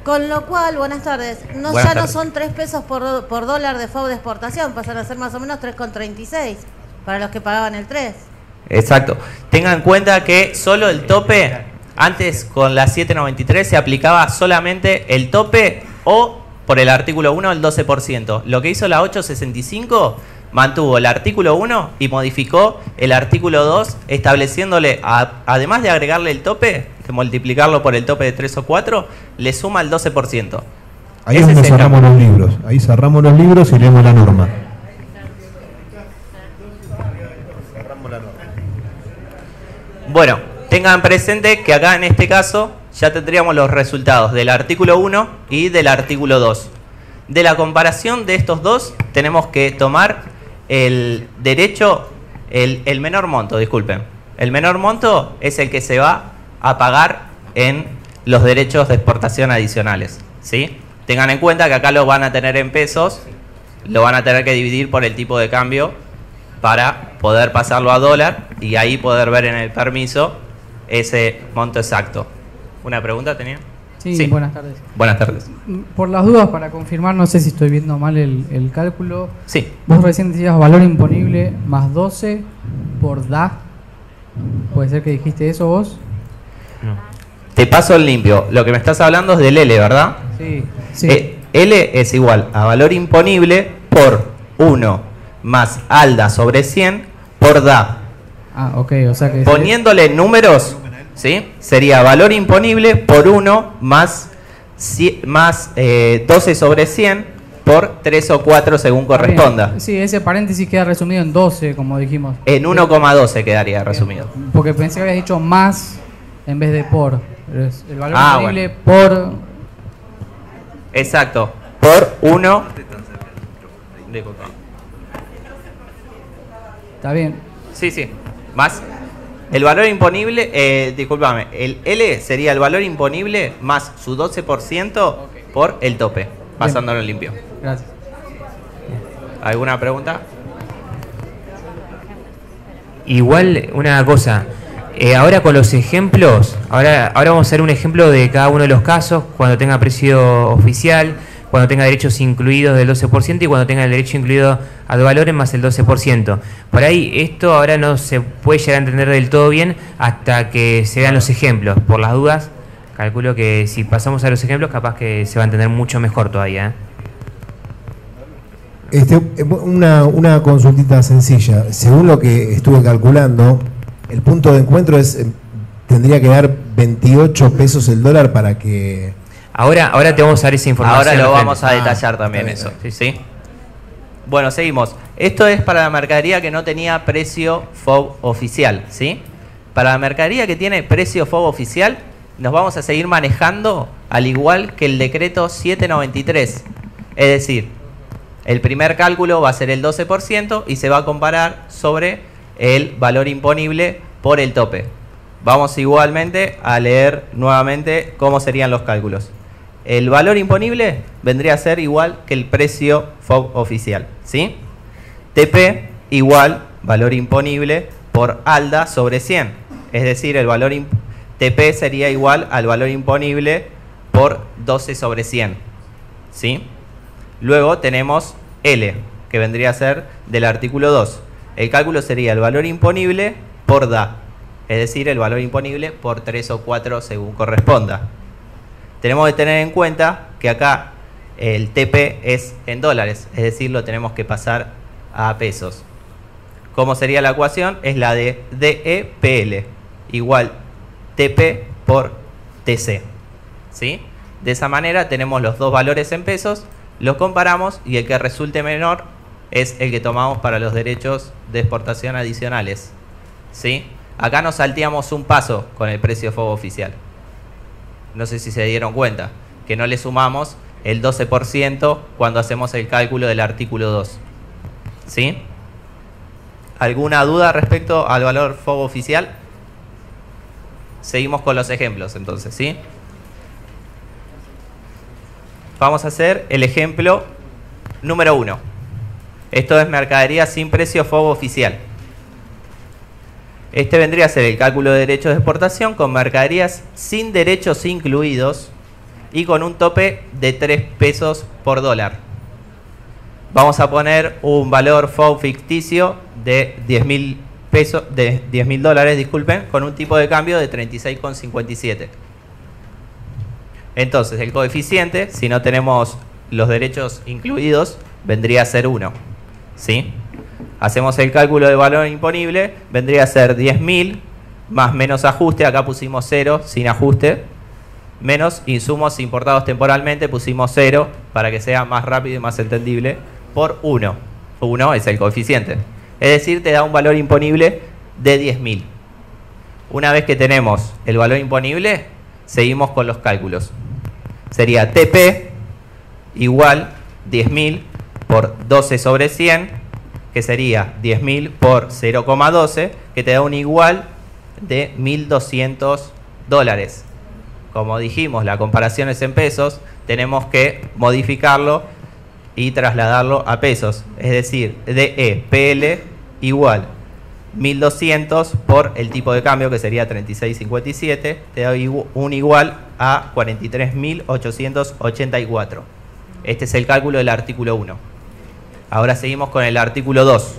Con lo cual, buenas tardes, ya no son 3 pesos por dólar de FOB de exportación, pasan a ser más o menos 3,36 para los que pagaban el 3. Exacto. Tengan en cuenta que solo el tope, antes con la 793 se aplicaba solamente el tope o por el artículo 1 el 12%. Lo que hizo la 865 mantuvo el artículo 1 y modificó el artículo 2 estableciéndole, además de agregarle el tope, de multiplicarlo por el tope de 3 o 4, le suma el 12%. Ahí es donde cerramos los libros. Ahí cerramos los libros y leemos la norma. Bueno, tengan presente que acá en este caso ya tendríamos los resultados del artículo 1 y del artículo 2. De la comparación de estos dos tenemos que tomar el derecho, el menor monto, disculpen. El menor monto es el que se va a pagar en los derechos de exportación adicionales, ¿sí? Tengan en cuenta que acá lo van a tener en pesos, lo van a tener que dividir por el tipo de cambio para poder pasarlo a dólar y ahí poder ver en el permiso ese monto exacto. ¿Una pregunta tenía? Sí, buenas tardes. Buenas tardes. Por las dudas, para confirmar, no sé si estoy viendo mal el cálculo. Sí. Vos recién decías valor imponible más 12 por DA. ¿Puede ser que dijiste eso vos? No. Te paso el limpio. Lo que me estás hablando es del L, ¿verdad? Sí. Sí. L es igual a valor imponible por 1 más ALDA sobre 100 por DA. Ah, ok, o sea que... Poniéndole números, ¿sí? Sería valor imponible por 1 más 12 sobre 100 por 3 o 4 según corresponda. Sí, ese paréntesis queda resumido en 12, como dijimos. En 1,12 quedaría resumido. Porque pensé que habías dicho más en vez de por. El valor imponible bueno. por... Exacto, por 1... Disculpa. Está bien. Sí, sí. Más el valor imponible, discúlpame, el L sería el valor imponible más su 12% por el tope, pasándolo limpio. Gracias. ¿Alguna pregunta? Igual, una cosa. Ahora con los ejemplos, ahora vamos a hacer un ejemplo de cada uno de los casos, cuando tenga precio oficial, cuando tenga derechos incluidos del 12% y cuando tenga el derecho incluido ad valorem más el 12%. Por ahí esto ahora no se puede llegar a entender del todo bien hasta que se vean los ejemplos. Por las dudas, calculo que si pasamos a los ejemplos capaz que se va a entender mucho mejor todavía. Una consultita sencilla. Según lo que estuve calculando, el punto de encuentro tendría que dar 28 pesos el dólar para que... Ahora te vamos a dar esa información. Ahora lo vamos a detallar también eso. ¿Sí? Bueno, seguimos. Esto es para la mercadería que no tenía precio FOB oficial, ¿sí? Para la mercadería que tiene precio FOB oficial, nos vamos a seguir manejando al igual que el decreto 793. Es decir, el primer cálculo va a ser el 12% y se va a comparar sobre el valor imponible por el tope. Vamos igualmente a leer nuevamente cómo serían los cálculos. El valor imponible vendría a ser igual que el precio FOB oficial, ¿sí? TP igual valor imponible por ALDA sobre 100. Es decir, el valor TP sería igual al valor imponible por 12 sobre 100. ¿Sí? Luego tenemos L, que vendría a ser del artículo 2. El cálculo sería el valor imponible por DA. Es decir, el valor imponible por 3 o 4 según corresponda. Tenemos que tener en cuenta que acá el TP es en dólares, es decir, lo tenemos que pasar a pesos. ¿Cómo sería la ecuación? Es la de DEPL igual TP por TC. ¿Sí? De esa manera tenemos los dos valores en pesos, los comparamos y el que resulte menor es el que tomamos para los derechos de exportación adicionales. ¿Sí? Acá nos salteamos un paso con el precio FOB oficial. No sé si se dieron cuenta, que no le sumamos el 12% cuando hacemos el cálculo del artículo 2. ¿Sí? ¿Alguna duda respecto al valor FOB oficial? Seguimos con los ejemplos entonces, ¿sí? Vamos a hacer el ejemplo número 1. Esto es mercadería sin precio FOB oficial. Este vendría a ser el cálculo de derechos de exportación con mercaderías sin derechos incluidos y con un tope de 3 pesos por dólar. Vamos a poner un valor FOB ficticio de 10.000 pesos, de 10.000 dólares, disculpen, con un tipo de cambio de 36,57. Entonces, el coeficiente, si no tenemos los derechos incluidos, vendría a ser 1. ¿Sí? Hacemos el cálculo de valor imponible, vendría a ser 10.000 más menos ajuste, acá pusimos 0 sin ajuste, menos insumos importados temporalmente, pusimos 0 para que sea más rápido y más entendible, por 1. 1 es el coeficiente. Es decir, te da un valor imponible de 10.000. Una vez que tenemos el valor imponible, seguimos con los cálculos. Sería TP igual 10.000 por 12 sobre 100, que sería 10.000 por 0,12, que te da un igual de 1.200 dólares. Como dijimos, la comparación es en pesos, tenemos que modificarlo y trasladarlo a pesos. Es decir, DEPL igual 1.200 por el tipo de cambio, que sería 36,57, te da un igual a 43.884. Este es el cálculo del artículo 1. Ahora seguimos con el artículo 2.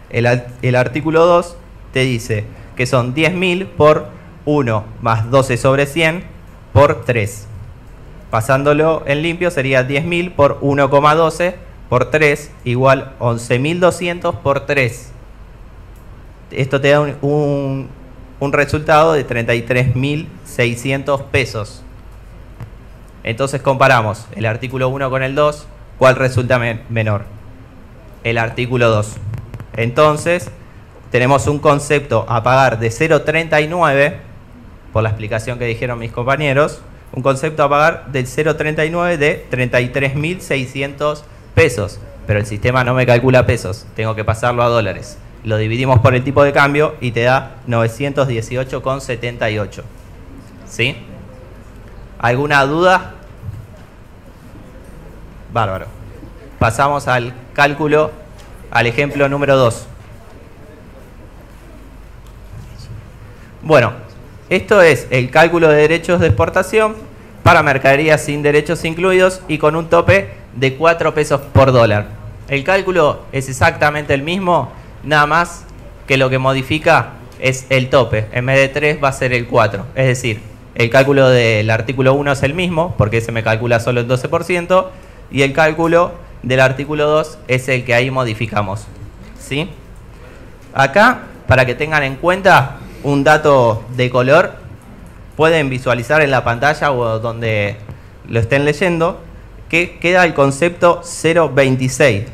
El artículo 2 te dice que son 10.000 por 1 más 12 sobre 100 por 3. Pasándolo en limpio sería 10.000 por 1,12 por 3 igual 11.200 por 3. Esto te da un resultado de 33.600 pesos. Entonces comparamos el artículo 1 con el 2. ¿Cuál resulta menor? El artículo 2. Entonces, tenemos un concepto a pagar de 0,39, por la explicación que dijeron mis compañeros, un concepto a pagar del 0,39 de 33.600 pesos. Pero el sistema no me calcula pesos, tengo que pasarlo a dólares. Lo dividimos por el tipo de cambio y te da 918,78. ¿Sí? ¿Alguna duda? Bárbaro. Pasamos al cálculo, al ejemplo número 2. Bueno, esto es el cálculo de derechos de exportación para mercaderías sin derechos incluidos y con un tope de 4 pesos por dólar. El cálculo es exactamente el mismo, nada más que lo que modifica es el tope. En vez de 3 va a ser el 4. Es decir, el cálculo del artículo 1 es el mismo, porque ese me calcula solo el 12%, y el cálculo del artículo 2 es el que ahí modificamos. ¿Sí? Acá, para que tengan en cuenta un dato de color, pueden visualizar en la pantalla o donde lo estén leyendo, que queda el concepto 0,26.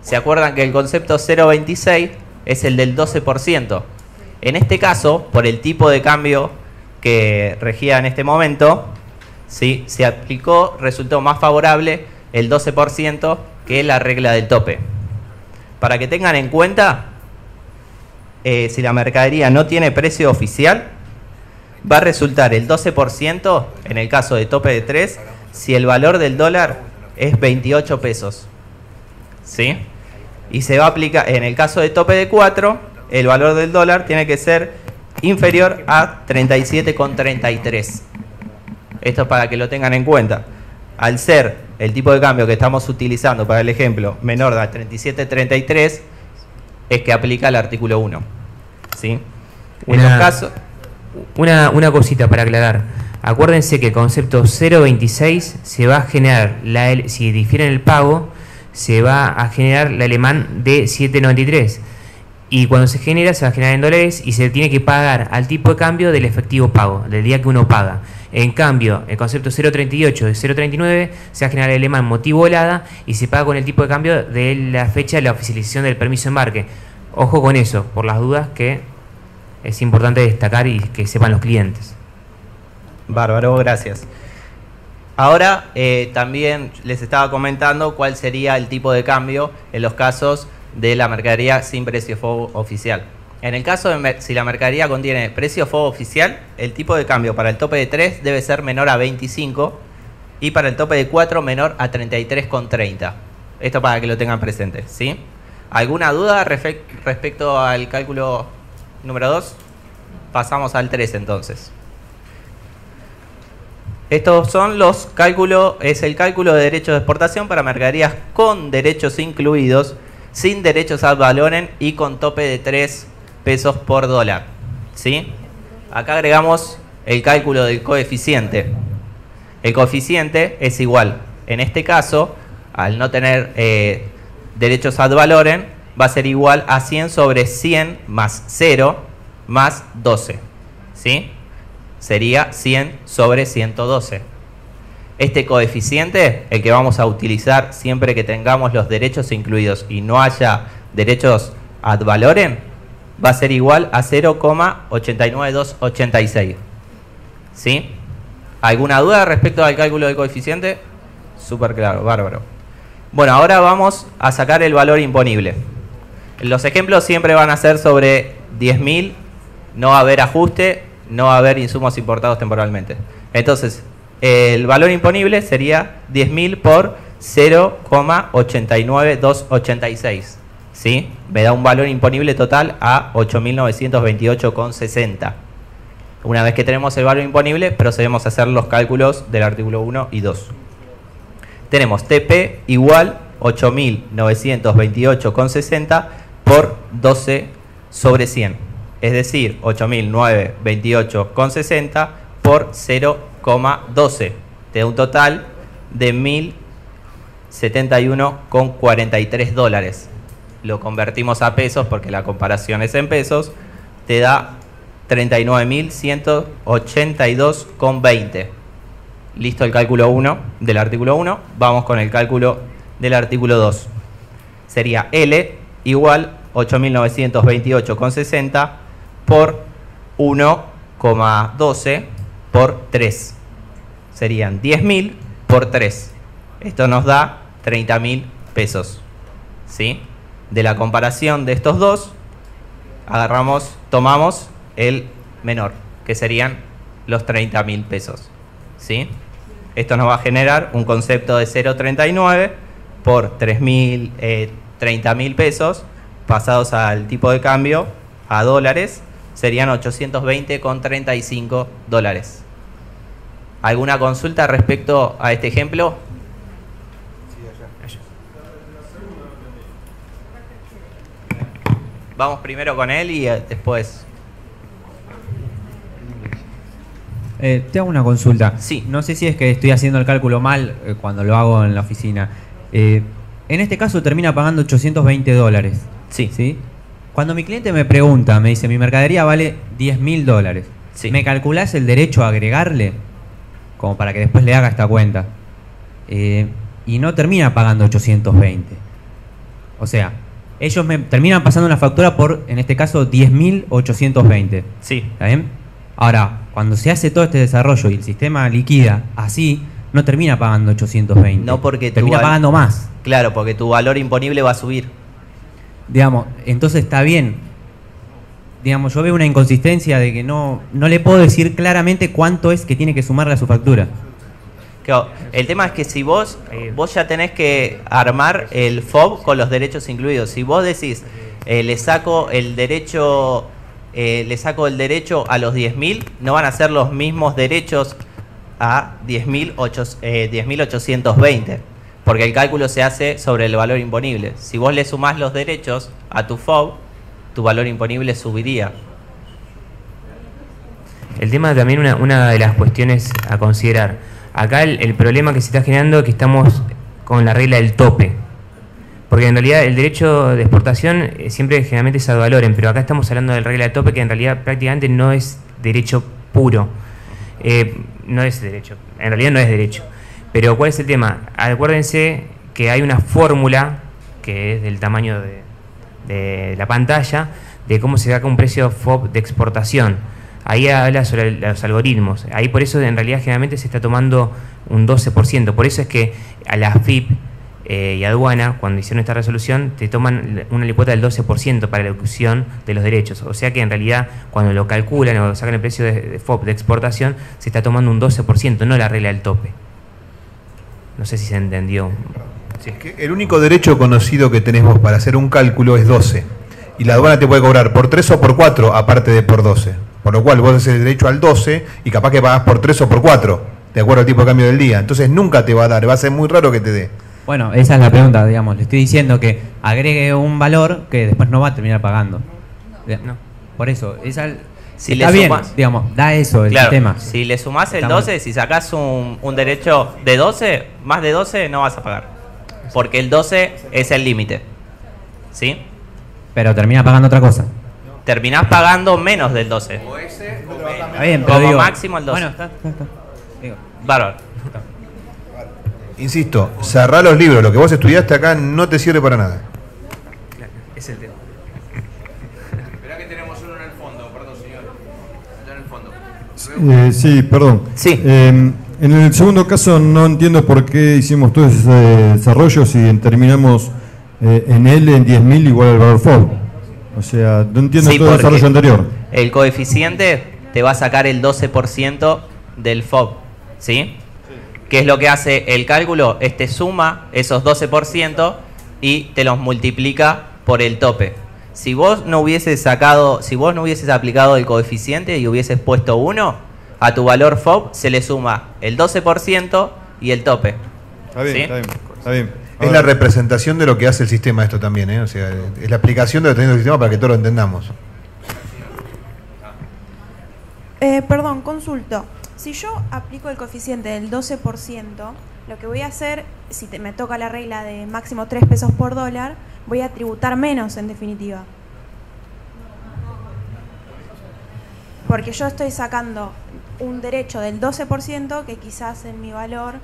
¿Se acuerdan que el concepto 0,26 es el del 12%? En este caso, por el tipo de cambio que regía en este momento, ¿sí?, se aplicó, resultó más favorable el 12% que la regla del tope. Para que tengan en cuenta, si la mercadería no tiene precio oficial, va a resultar el 12% en el caso de tope de 3 si el valor del dólar es 28 pesos. ¿Sí? Y se va a aplicar, en el caso de tope de 4, el valor del dólar tiene que ser inferior a 37,33. Esto es para que lo tengan en cuenta. Al ser el tipo de cambio que estamos utilizando para el ejemplo menor de 37,33, es que aplica el artículo 1. ¿Sí? En los casos... Una cosita para aclarar. Acuérdense que el concepto 0.26 se va a generar, si difieren el pago, se va a generar la alemán de 7.93. Y cuando se va a generar en dólares y se tiene que pagar al tipo de cambio del efectivo pago, del día que uno paga. En cambio, el concepto 0.38 de 0.39 se va a generar el alemán motivo volada y se paga con el tipo de cambio de la fecha de la oficialización del permiso de embarque. Ojo con eso, por las dudas, que es importante destacar y que sepan los clientes. Bárbaro, gracias. Ahora también les estaba comentando cuál sería el tipo de cambio en los casos de la mercadería sin precio FOB oficial. En el caso de si la mercadería contiene precio FOB oficial, el tipo de cambio para el tope de 3 debe ser menor a 25 y para el tope de 4 menor a 33,30. Esto para que lo tengan presente, ¿sí? ¿Alguna duda respecto al cálculo número 2? Pasamos al 3 entonces. Estos son los cálculos, es el cálculo de derechos de exportación para mercaderías con derechos incluidos, sin derechos ad valorem y con tope de 3 pesos por dólar. ¿Sí? Acá agregamos el cálculo del coeficiente. El coeficiente es igual. En este caso, al no tener derechos ad valorem, va a ser igual a 100 sobre 100 más 0 más 12. ¿Sí? Sería 100 sobre 112. Este coeficiente, el que vamos a utilizar siempre que tengamos los derechos incluidos y no haya derechos ad valorem, va a ser igual a 0,89286. ¿Sí? ¿Alguna duda respecto al cálculo del coeficiente? Súper claro, bárbaro. Bueno, ahora vamos a sacar el valor imponible. Los ejemplos siempre van a ser sobre 10.000, no va a haber ajuste, no va a haber insumos importados temporalmente. Entonces, el valor imponible sería 10.000 por 0,89286. ¿Sí? Me da un valor imponible total a 8.928,60. Una vez que tenemos el valor imponible, procedemos a hacer los cálculos del artículo 1 y 2. Tenemos TP igual 8.928,60 por 12 sobre 100. Es decir, 8.928,60 por 0,12. Te da un total de 1.071,43 dólares. Lo convertimos a pesos porque la comparación es en pesos. Te da 39.182,20. Listo el cálculo 1 del artículo 1. Vamos con el cálculo del artículo 2. Sería L igual 8.928,60 por 1,12 por 3. Serían 10.000 por 3. Esto nos da 30.000 pesos. ¿Sí? De la comparación de estos dos, tomamos el menor, que serían los 30.000 pesos. ¿Sí? Esto nos va a generar un concepto de 0,39 por 30.000 pesos, pasados al tipo de cambio a dólares, serían 820,35 dólares. ¿Alguna consulta respecto a este ejemplo? Vamos primero con él y después... Te hago una consulta. Sí. No sé si es que estoy haciendo el cálculo mal cuando lo hago en la oficina. En este caso termina pagando 820 dólares. Sí. ¿Sí? Cuando mi cliente me pregunta, me dice, mi mercadería vale 10.000 dólares. Sí. ¿Me calculás el derecho a agregarle? Como para que después le haga esta cuenta. Y no termina pagando 820. O sea, ellos me terminan pasando una factura por, en este caso, 10.820. Sí. ¿Está bien? Ahora, cuando se hace todo este desarrollo y el sistema liquida así, no termina pagando 820. No, porque termina pagando más. Claro, porque tu valor imponible va a subir. Digamos, entonces está bien. Digamos, yo veo una inconsistencia de que no le puedo decir claramente cuánto es que tiene que sumarle a su factura. Claro, el tema es que si vos ya tenés que armar el FOB con los derechos incluidos. Si vos decís, le saco el derecho a los 10.000, no van a ser los mismos derechos a 10.820, porque el cálculo se hace sobre el valor imponible. Si vos le sumás los derechos a tu FOB, tu valor imponible subiría. El tema también, una de las cuestiones a considerar. Acá el problema que se está generando es que estamos con la regla del tope. Porque en realidad el derecho de exportación siempre generalmente es ad valorem, pero acá estamos hablando de la regla de tope que en realidad prácticamente no es derecho puro. No es derecho, en realidad no es derecho. Pero ¿cuál es el tema? Acuérdense que hay una fórmula que es del tamaño de la pantalla de cómo se saca un precio FOB de exportación. Ahí habla sobre los algoritmos. Ahí por eso en realidad generalmente se está tomando un 12%. Por eso es que a la FIP y aduana, cuando hicieron esta resolución, te toman una alícuota del 12% para la ejecución de los derechos. O sea que en realidad cuando lo calculan o sacan el precio de FOB de exportación, se está tomando un 12%, no la regla del tope. No sé si se entendió. Sí. El único derecho conocido que tenés vos para hacer un cálculo es 12. Y la aduana te puede cobrar por 3 o por 4, aparte de por 12. Por lo cual vos haces el derecho al 12 y capaz que pagás por 3 o por 4, de acuerdo al tipo de cambio del día. Entonces nunca te va a dar, va a ser muy raro que te dé. Bueno, esa es la pregunta, digamos. Le estoy diciendo que agregue un valor que después no va a terminar pagando. No. Por eso, si está le bien, sumás, digamos, da eso el claro, sistema. Si le sumás el Está 12, mal. si sacás un derecho de 12, más de 12 no vas a pagar. Porque el 12 es el límite. ¿Sí? Pero termina pagando otra cosa. Terminás pagando menos del 12. Está bien, pero como digo, máximo el 12. Bueno, está. Digo, bárbaro. Insisto, cerrá los libros. Lo que vos estudiaste acá no te sirve para nada. Es el tema. Esperá que tenemos uno en el fondo, perdón señor. Allá en el fondo. Sí, perdón. Sí. En el segundo caso no entiendo por qué hicimos todo ese desarrollo si terminamos en L en 10.000 igual al valor FOB. O sea, no entiendo todo el desarrollo anterior. El coeficiente te va a sacar el 12% del FOB. ¿Sí? ¿Qué es lo que hace el cálculo? Suma esos 12% y te los multiplica por el tope. Si vos no hubieses aplicado el coeficiente y hubieses puesto 1, a tu valor FOB se le suma el 12% y el tope. Está bien, ¿sí? está bien. Es la representación de lo que hace el sistema esto también, ¿eh? O sea, es la aplicación de lo que está haciendo el sistema para que todos lo entendamos. Perdón, consulto. Si yo aplico el coeficiente del 12%, lo que voy a hacer, si me toca la regla de máximo 3 pesos por dólar, voy a tributar menos en definitiva. Porque yo estoy sacando un derecho del 12% que quizás en mi valor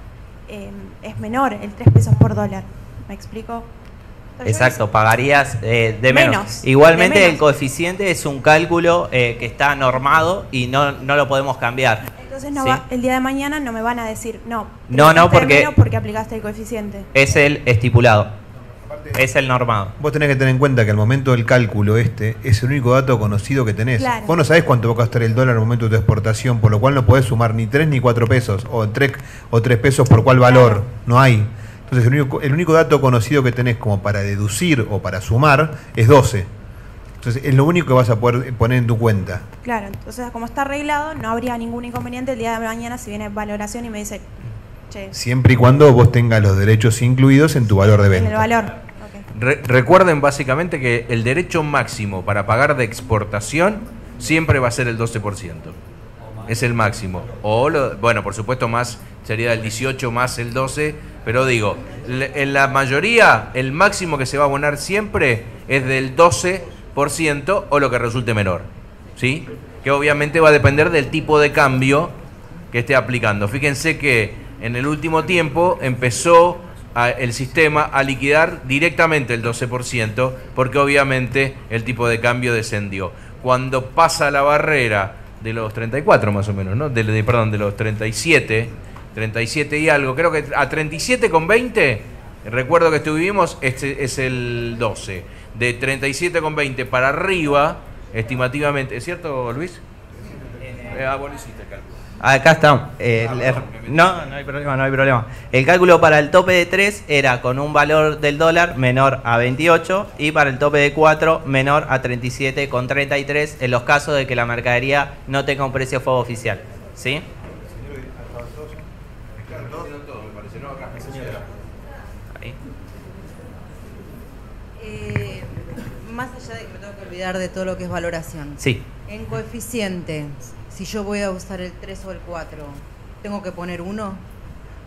es menor, el 3 pesos por dólar. ¿Me explico? Exacto, pagarías de menos. Igualmente de menos. El coeficiente es un cálculo que está normado y no lo podemos cambiar. Entonces ¿sí? El día de mañana no me van a decir no porque aplicaste el coeficiente. Es el estipulado, es el normado. Vos tenés que tener en cuenta que al momento del cálculo es el único dato conocido que tenés. Claro. Vos no sabés cuánto va a costar el dólar al momento de tu exportación, por lo cual no podés sumar ni 3 ni 4 pesos o 3 pesos por cuál valor. Claro. No hay. Entonces el único dato conocido que tenés como para deducir o para sumar es 12. Entonces es lo único que vas a poder poner en tu cuenta. Claro, entonces como está arreglado no habría ningún inconveniente el día de mañana si viene valoración y me dice, che. Siempre y cuando vos tengas los derechos incluidos en tu valor de venta. En el valor. Okay. Recuerden básicamente que el derecho máximo para pagar de exportación siempre va a ser el 12%. Es el máximo. Bueno, por supuesto más sería el 18 más el 12, pero digo, en la mayoría el máximo que se va a abonar siempre es del 12% o lo que resulte menor, ¿sí? Que obviamente va a depender del tipo de cambio que esté aplicando. Fíjense que en el último tiempo empezó el sistema a liquidar directamente el 12% porque obviamente el tipo de cambio descendió. Cuando pasa la barrera de los 34 más o menos, ¿no? Perdón, de los 37 y algo, creo que a 37,20, recuerdo que estuvimos, es el 12. De 37,20 para arriba, estimativamente, ¿es cierto, Luis? Vos lo hiciste el cálculo. Acá está. No hay problema. El cálculo para el tope de 3 era con un valor del dólar menor a 28 y para el tope de 4 menor a 37,33 en los casos de que la mercadería no tenga un precio FOB oficial. ¿Sí? Más allá de que me tengo que olvidar de todo lo que es valoración. Sí. En coeficiente, si yo voy a usar el 3 o el 4, ¿tengo que poner 1?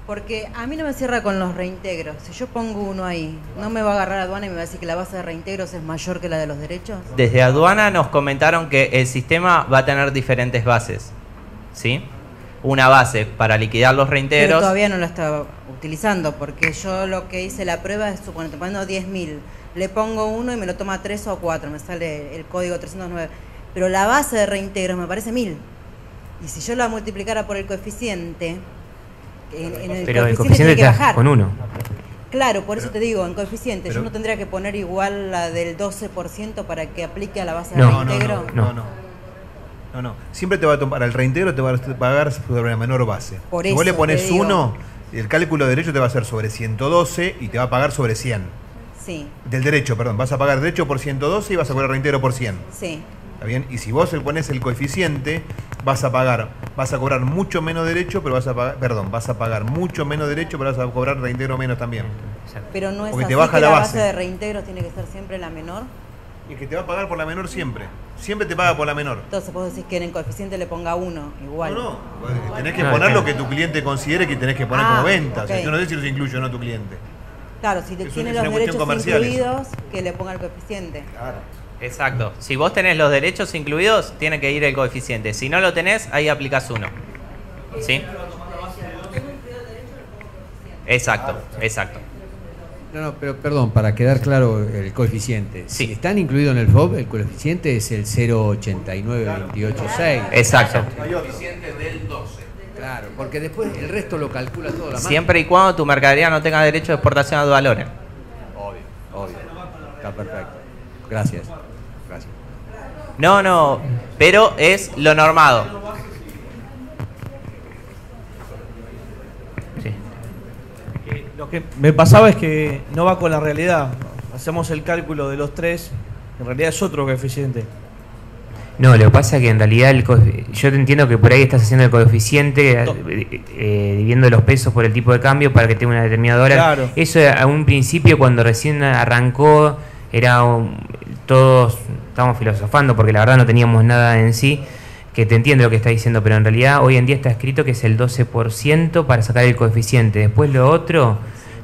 Porque a mí no me cierra con los reintegros. Si yo pongo 1 ahí, ¿no me va a agarrar aduana y me va a decir que la base de reintegros es mayor que la de los derechos? Desde aduana nos comentaron que el sistema va a tener diferentes bases. ¿Sí? Una base para liquidar los reintegros. Pero todavía no la estaba utilizando, porque yo lo que hice la prueba es, suponete, poniendo 10.000, le pongo 1 y me lo toma 3 o 4, me sale el código 309. Pero la base de reintegros me parece 1.000. Y si yo la multiplicara por el coeficiente, pero el coeficiente tiene que bajar. Con 1. Claro, por eso te digo, en coeficiente, yo no tendría que poner igual la del 12% para que aplique a la base de reintegro. No. Siempre te va a tomar, el reintegro te va a pagar sobre la menor base. Por si vos le eso pones te digo. 1, el cálculo de derecho te va a hacer sobre 112 y te va a pagar sobre 100. Sí. Del derecho, perdón. Vas a pagar derecho por 112 y vas a cobrar reintegro por 100. Sí. ¿Está bien? Y si vos le pones el coeficiente, vas a cobrar mucho menos derecho, pero vas a pagar mucho menos derecho, pero vas a cobrar reintegro menos también. Pero no es porque así te baja que la la base base de reintegros tiene que ser siempre la menor. Y es que te va a pagar por la menor siempre. Siempre te paga por la menor. Entonces vos decís que en el coeficiente le ponga 1, igual. No. Tenés que poner lo que tu cliente considere que tenés que poner como venta. Ok. O sea, yo no sé si los incluye o no tu cliente. Claro, si tiene los derechos incluidos, que le ponga el coeficiente. Claro. Exacto. Si vos tenés los derechos incluidos, tiene que ir el coeficiente. Si no lo tenés, ahí aplicás 1. ¿Sí? Exacto. No, pero perdón, para quedar claro el coeficiente. Sí. Si están incluidos en el FOB, el coeficiente es el 0,89286. Exacto. El coeficiente del 12. Claro, porque después el resto lo calcula todo la máquina. Siempre y cuando tu mercadería no tenga derecho de exportación a valores. Obvio. Está perfecto. Gracias. No, pero es lo normado. Sí. Lo que me pasaba es que no va con la realidad. Hacemos el cálculo de los 3, en realidad es otro coeficiente. No, lo que pasa es que en realidad yo te entiendo que por ahí estás haciendo el coeficiente dividiendo los pesos por el tipo de cambio para que tenga una determinada dólar. Claro. Eso a un principio, cuando recién arrancó, era todos estábamos filosofando porque la verdad no teníamos nada en sí, que te entiendo lo que está diciendo, pero en realidad hoy en día está escrito que es el 12% para sacar el coeficiente. Después lo otro,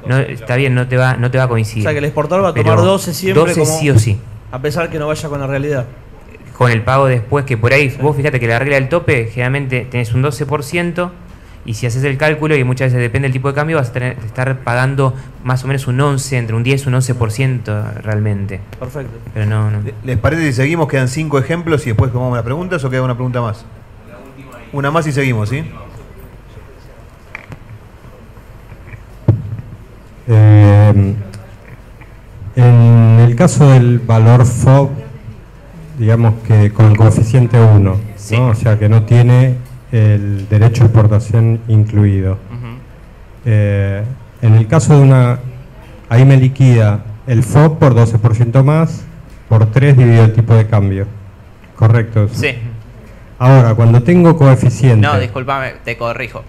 no, está bien, no te va a coincidir. O sea que el exportador va a tomar 12 siempre 12 como, sí o sí. a pesar que no vaya con la realidad. Con el pago después, que por ahí, vos fíjate que la regla del tope, generalmente tenés un 12%, y si haces el cálculo, y muchas veces depende del tipo de cambio, vas a estar pagando más o menos un 11, entre un 10 y un 11% realmente. Perfecto. Pero no. ¿Les parece si seguimos? Quedan 5 ejemplos y después tomamos las preguntas o queda una pregunta más. Una más y seguimos, ¿sí? En el caso del valor FOB, digamos que con el coeficiente 1, sí. ¿no? O sea que no tiene el derecho de exportación incluido. En el caso de ahí me liquida el FOB por 12% más, por 3 dividido el tipo de cambio. ¿Correcto? Sí. Ahora, cuando tengo coeficiente... No, discúlpame, te corrijo.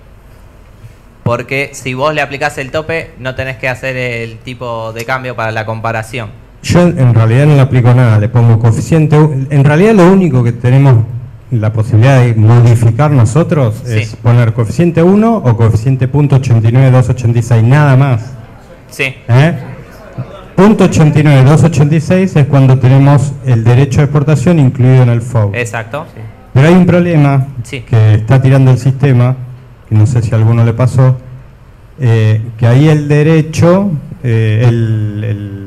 Porque si vos le aplicás el tope, no tenés que hacer el tipo de cambio para la comparación. Yo en realidad no le aplico nada, le pongo coeficiente. En realidad lo único que tenemos la posibilidad de modificar nosotros es poner coeficiente 1 o coeficiente .89286, nada más. Sí. .89286 es cuando tenemos el derecho de exportación incluido en el FOB. Exacto. Pero hay un problema que está tirando el sistema, que no sé si a alguno le pasó, que ahí el derecho, de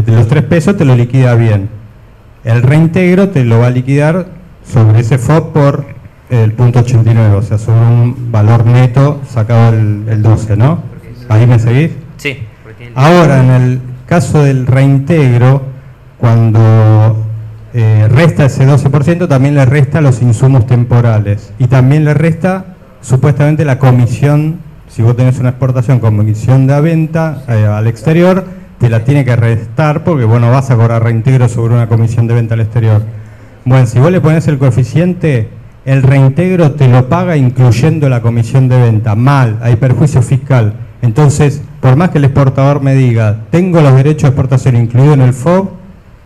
los 3 pesos te lo liquida bien. El reintegro te lo va a liquidar sobre ese FOB por el .89, o sea, sobre un valor neto sacado el 12, ¿no? ¿Ahí me seguís? Sí. Ahora, en el caso del reintegro, cuando resta ese 12%, también le resta los insumos temporales y también le resta supuestamente la comisión, si vos tenés una exportación con comisión de venta al exterior, te la tiene que restar porque vos no vas a cobrar reintegro sobre una comisión de venta al exterior. Bueno, si vos le pones el coeficiente, el reintegro te lo paga incluyendo la comisión de venta. Mal, hay perjuicio fiscal. Entonces, por más que el exportador me diga, tengo los derechos de exportación incluidos en el FOB,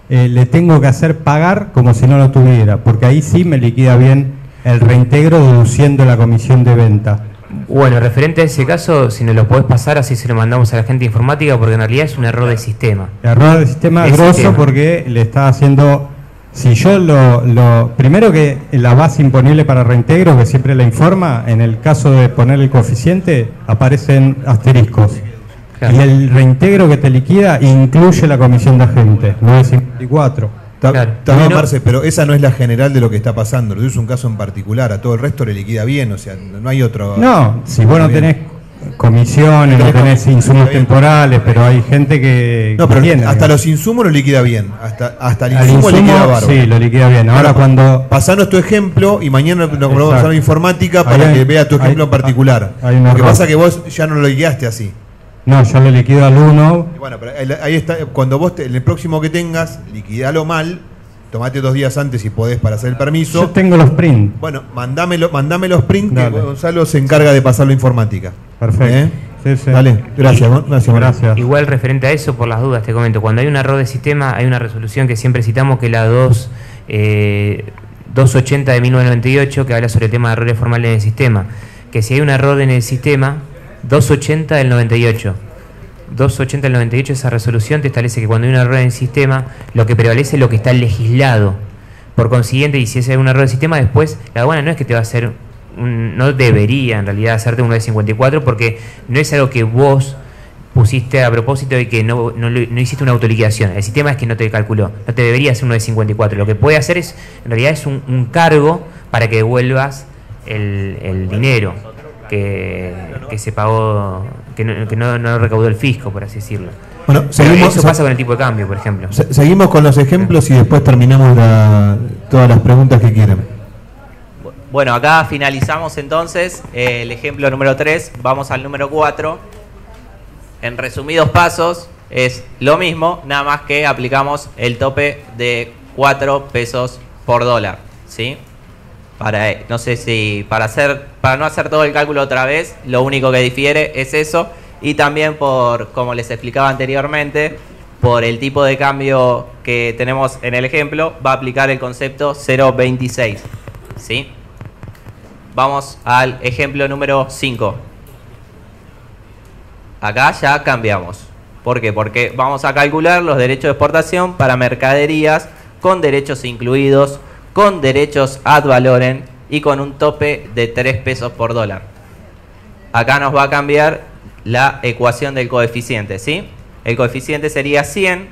le tengo que hacer pagar como si no lo tuviera, porque ahí sí me liquida bien el reintegro deduciendo la comisión de venta. Bueno, referente a ese caso, si nos lo podés pasar, así se lo mandamos a la gente informática, porque en realidad es un error de sistema. Error de sistema grosso porque le está haciendo... Si yo primero que la base imponible para reintegro, que siempre la informa, en el caso de poner el coeficiente, aparecen asteriscos. Claro. Y el reintegro que te liquida incluye la comisión de agente, 954. Está bien, Marce, pero esa no es la general de lo que está pasando. Es un caso en particular, a todo el resto le liquida bien, o sea, no hay otro... No, si vos no tenés comisiones, no tenés insumos temporales, pero hay gente que... No, pero tiene, hasta los insumos lo liquida bien, hasta el insumo liquida bárbaro. Sí, lo liquida bien. Ahora cuando... Pasanos tu ejemplo y mañana nos vamos a la informática para que vea tu ejemplo en particular. Lo que pasa es que vos ya no lo liquidaste así. No, yo lo liquido al 1. Bueno, pero ahí está, cuando vos, en el próximo que tengas, liquidalo mal, tomate 2 días antes si podés para hacer el permiso. Yo tengo los print. Bueno, mandame los print, que Gonzalo se encarga de pasarlo a informática. Perfecto. Sí, sí. Dale, gracias. Igual referente a eso, por las dudas te comento, cuando hay un error de sistema, hay una resolución que siempre citamos, que es la 280 de 1998, que habla sobre el tema de errores formales en el sistema. Que si hay un error en el sistema, 280 del 98. 280 del 98, esa resolución te establece que cuando hay un error en el sistema, lo que prevalece es lo que está legislado. Por consiguiente, y si es un error del sistema, después la aduana no es que te va a hacer, no debería en realidad hacerte un 954, porque no es algo que vos pusiste a propósito y que no hiciste una autoliquidación. El sistema es que no te calculó, no te debería hacer un 954. Lo que puede hacer es, en realidad es un cargo para que devuelvas el dinero que se pagó, que no recaudó el fisco, por así decirlo. Bueno, eso pasa con el tipo de cambio, por ejemplo. Seguimos con los ejemplos y después terminamos todas las preguntas que quieran. Bueno, acá finalizamos entonces el ejemplo número 3, vamos al número 4. En resumidos pasos es lo mismo, nada más que aplicamos el tope de 4 pesos por dólar, ¿sí? Para no hacer todo el cálculo otra vez, lo único que difiere es eso, y también como les explicaba anteriormente, por el tipo de cambio que tenemos en el ejemplo, va a aplicar el concepto 0.26, ¿sí? Vamos al ejemplo número 5. Acá ya cambiamos. ¿Por qué? Porque vamos a calcular los derechos de exportación para mercaderías con derechos incluidos, con derechos ad valorem y con un tope de 3 pesos por dólar. Acá nos va a cambiar la ecuación del coeficiente, ¿sí? El coeficiente sería 100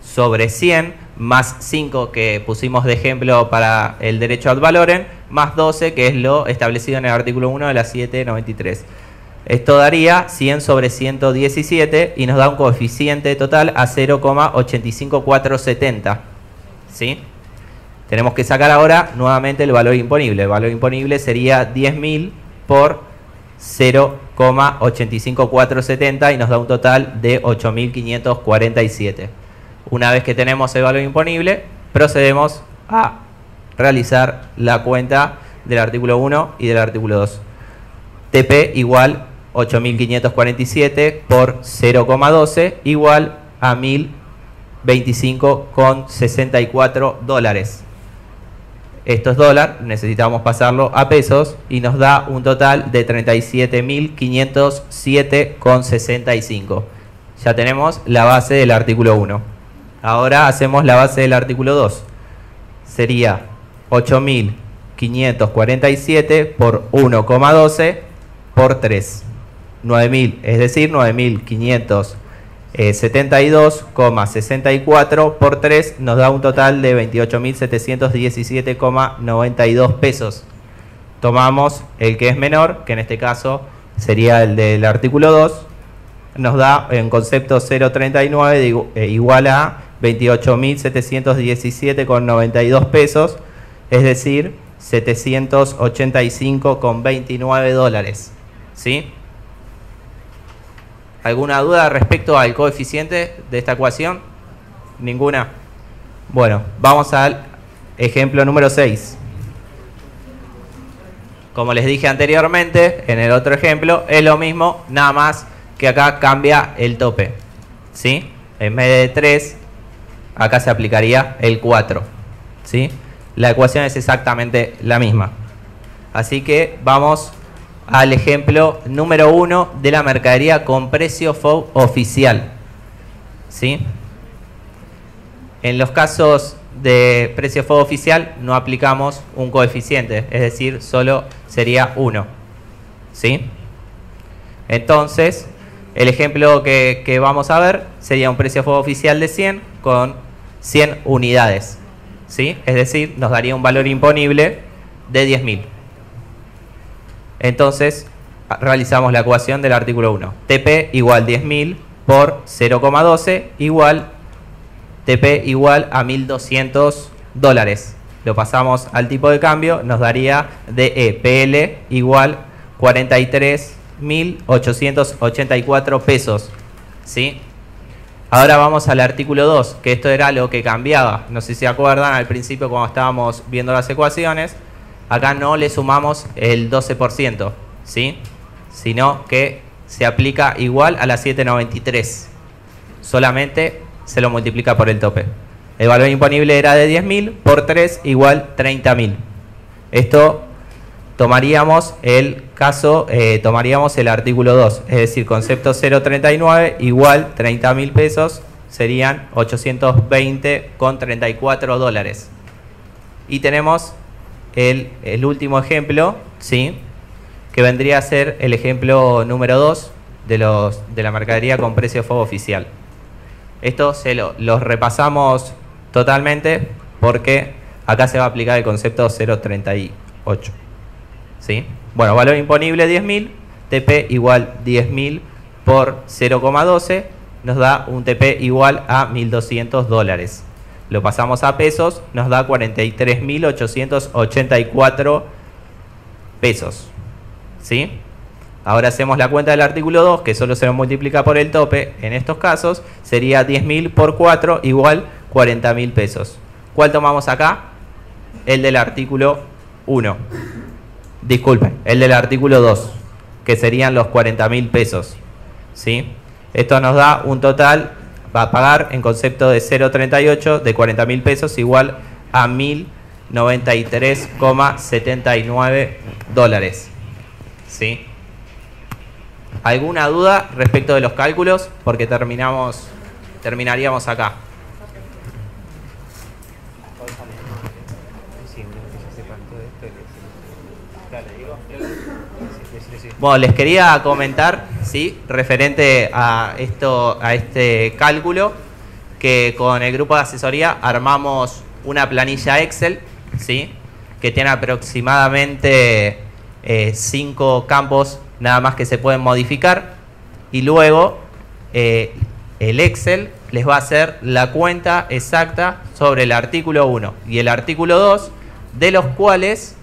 sobre 100 más 5 que pusimos de ejemplo para el derecho ad valorem, más 12 que es lo establecido en el artículo 1 de la 793. Esto daría 100 sobre 117 y nos da un coeficiente total a 0,85470, ¿sí? Tenemos que sacar ahora nuevamente el valor imponible. El valor imponible sería 10.000 por 0,85470 y nos da un total de 8.547. Una vez que tenemos el valor imponible, procedemos a realizar la cuenta del artículo 1 y del artículo 2. TP igual 8.547 por 0,12 igual a 1.025,64 dólares. Esto es dólar, necesitamos pasarlo a pesos y nos da un total de 37.507,65. Ya tenemos la base del artículo 1. Ahora hacemos la base del artículo 2. Sería 8.547 por 1,12 por 3. 9.000, es decir, 9.572,64 por 3 nos da un total de 28.717,92 pesos. Tomamos el que es menor, que en este caso sería el del artículo 2, nos da en concepto 0.39 igual a 28.717,92 pesos, es decir, 785,29 dólares. ¿Sí? ¿Alguna duda respecto al coeficiente de esta ecuación? ¿Ninguna? Bueno, vamos al ejemplo número 6. Como les dije anteriormente, en el otro ejemplo, es lo mismo, nada más que acá cambia el tope. ¿Sí? En vez de 3, acá se aplicaría el 4. ¿Sí? La ecuación es exactamente la misma. Así que vamos al ejemplo número 1 de la mercadería con precio FOB oficial. ¿Sí? En los casos de precio FOB oficial no aplicamos un coeficiente, es decir, solo sería 1. ¿Sí? Entonces, el ejemplo que vamos a ver sería un precio FOB oficial de 100 con 100 unidades. ¿Sí? Es decir, nos daría un valor imponible de 10.000. Entonces, realizamos la ecuación del artículo 1. TP igual 10.000 por 0,12 igual TP igual a 1.200 dólares. Lo pasamos al tipo de cambio, nos daría DEPL igual 43.884 pesos. ¿Sí? Ahora vamos al artículo 2, que esto era lo que cambiaba. No sé si se acuerdan al principio cuando estábamos viendo las ecuaciones. Acá no le sumamos el 12%, ¿sí? Sino que se aplica igual a la 793. Solamente se lo multiplica por el tope. El valor imponible era de 10.000 por 3 igual 30.000. Esto tomaríamos el caso, tomaríamos el artículo 2, es decir, concepto 039 igual 30.000 pesos serían 820,34 dólares. Y tenemos el último ejemplo, ¿sí? Que vendría a ser el ejemplo número 2 de la mercadería con precio FOB oficial. Esto los repasamos totalmente porque acá se va a aplicar el concepto 038. ¿Sí? Bueno, valor imponible 10.000, TP igual 10.000 por 0,12 nos da un TP igual a 1.200 dólares. Lo pasamos a pesos, nos da 43.884 pesos. ¿Sí? Ahora hacemos la cuenta del artículo 2, que solo se nos multiplica por el tope. En estos casos sería 10.000 por 4 igual 40.000 pesos. ¿Cuál tomamos acá? El del artículo 1. Disculpen, el del artículo 2, que serían los 40.000 pesos. ¿Sí? Esto nos da un total, va a pagar en concepto de 0,38 de 40.000 pesos igual a 1.093,79 dólares. ¿Sí? ¿Alguna duda respecto de los cálculos? Porque terminaríamos acá. Bueno, les quería comentar, ¿sí? Referente a este cálculo, que con el grupo de asesoría armamos una planilla Excel, ¿sí? Que tiene aproximadamente 5 campos nada más que se pueden modificar, y luego el Excel les va a hacer la cuenta exacta sobre el artículo 1 y el artículo 2, de los cuales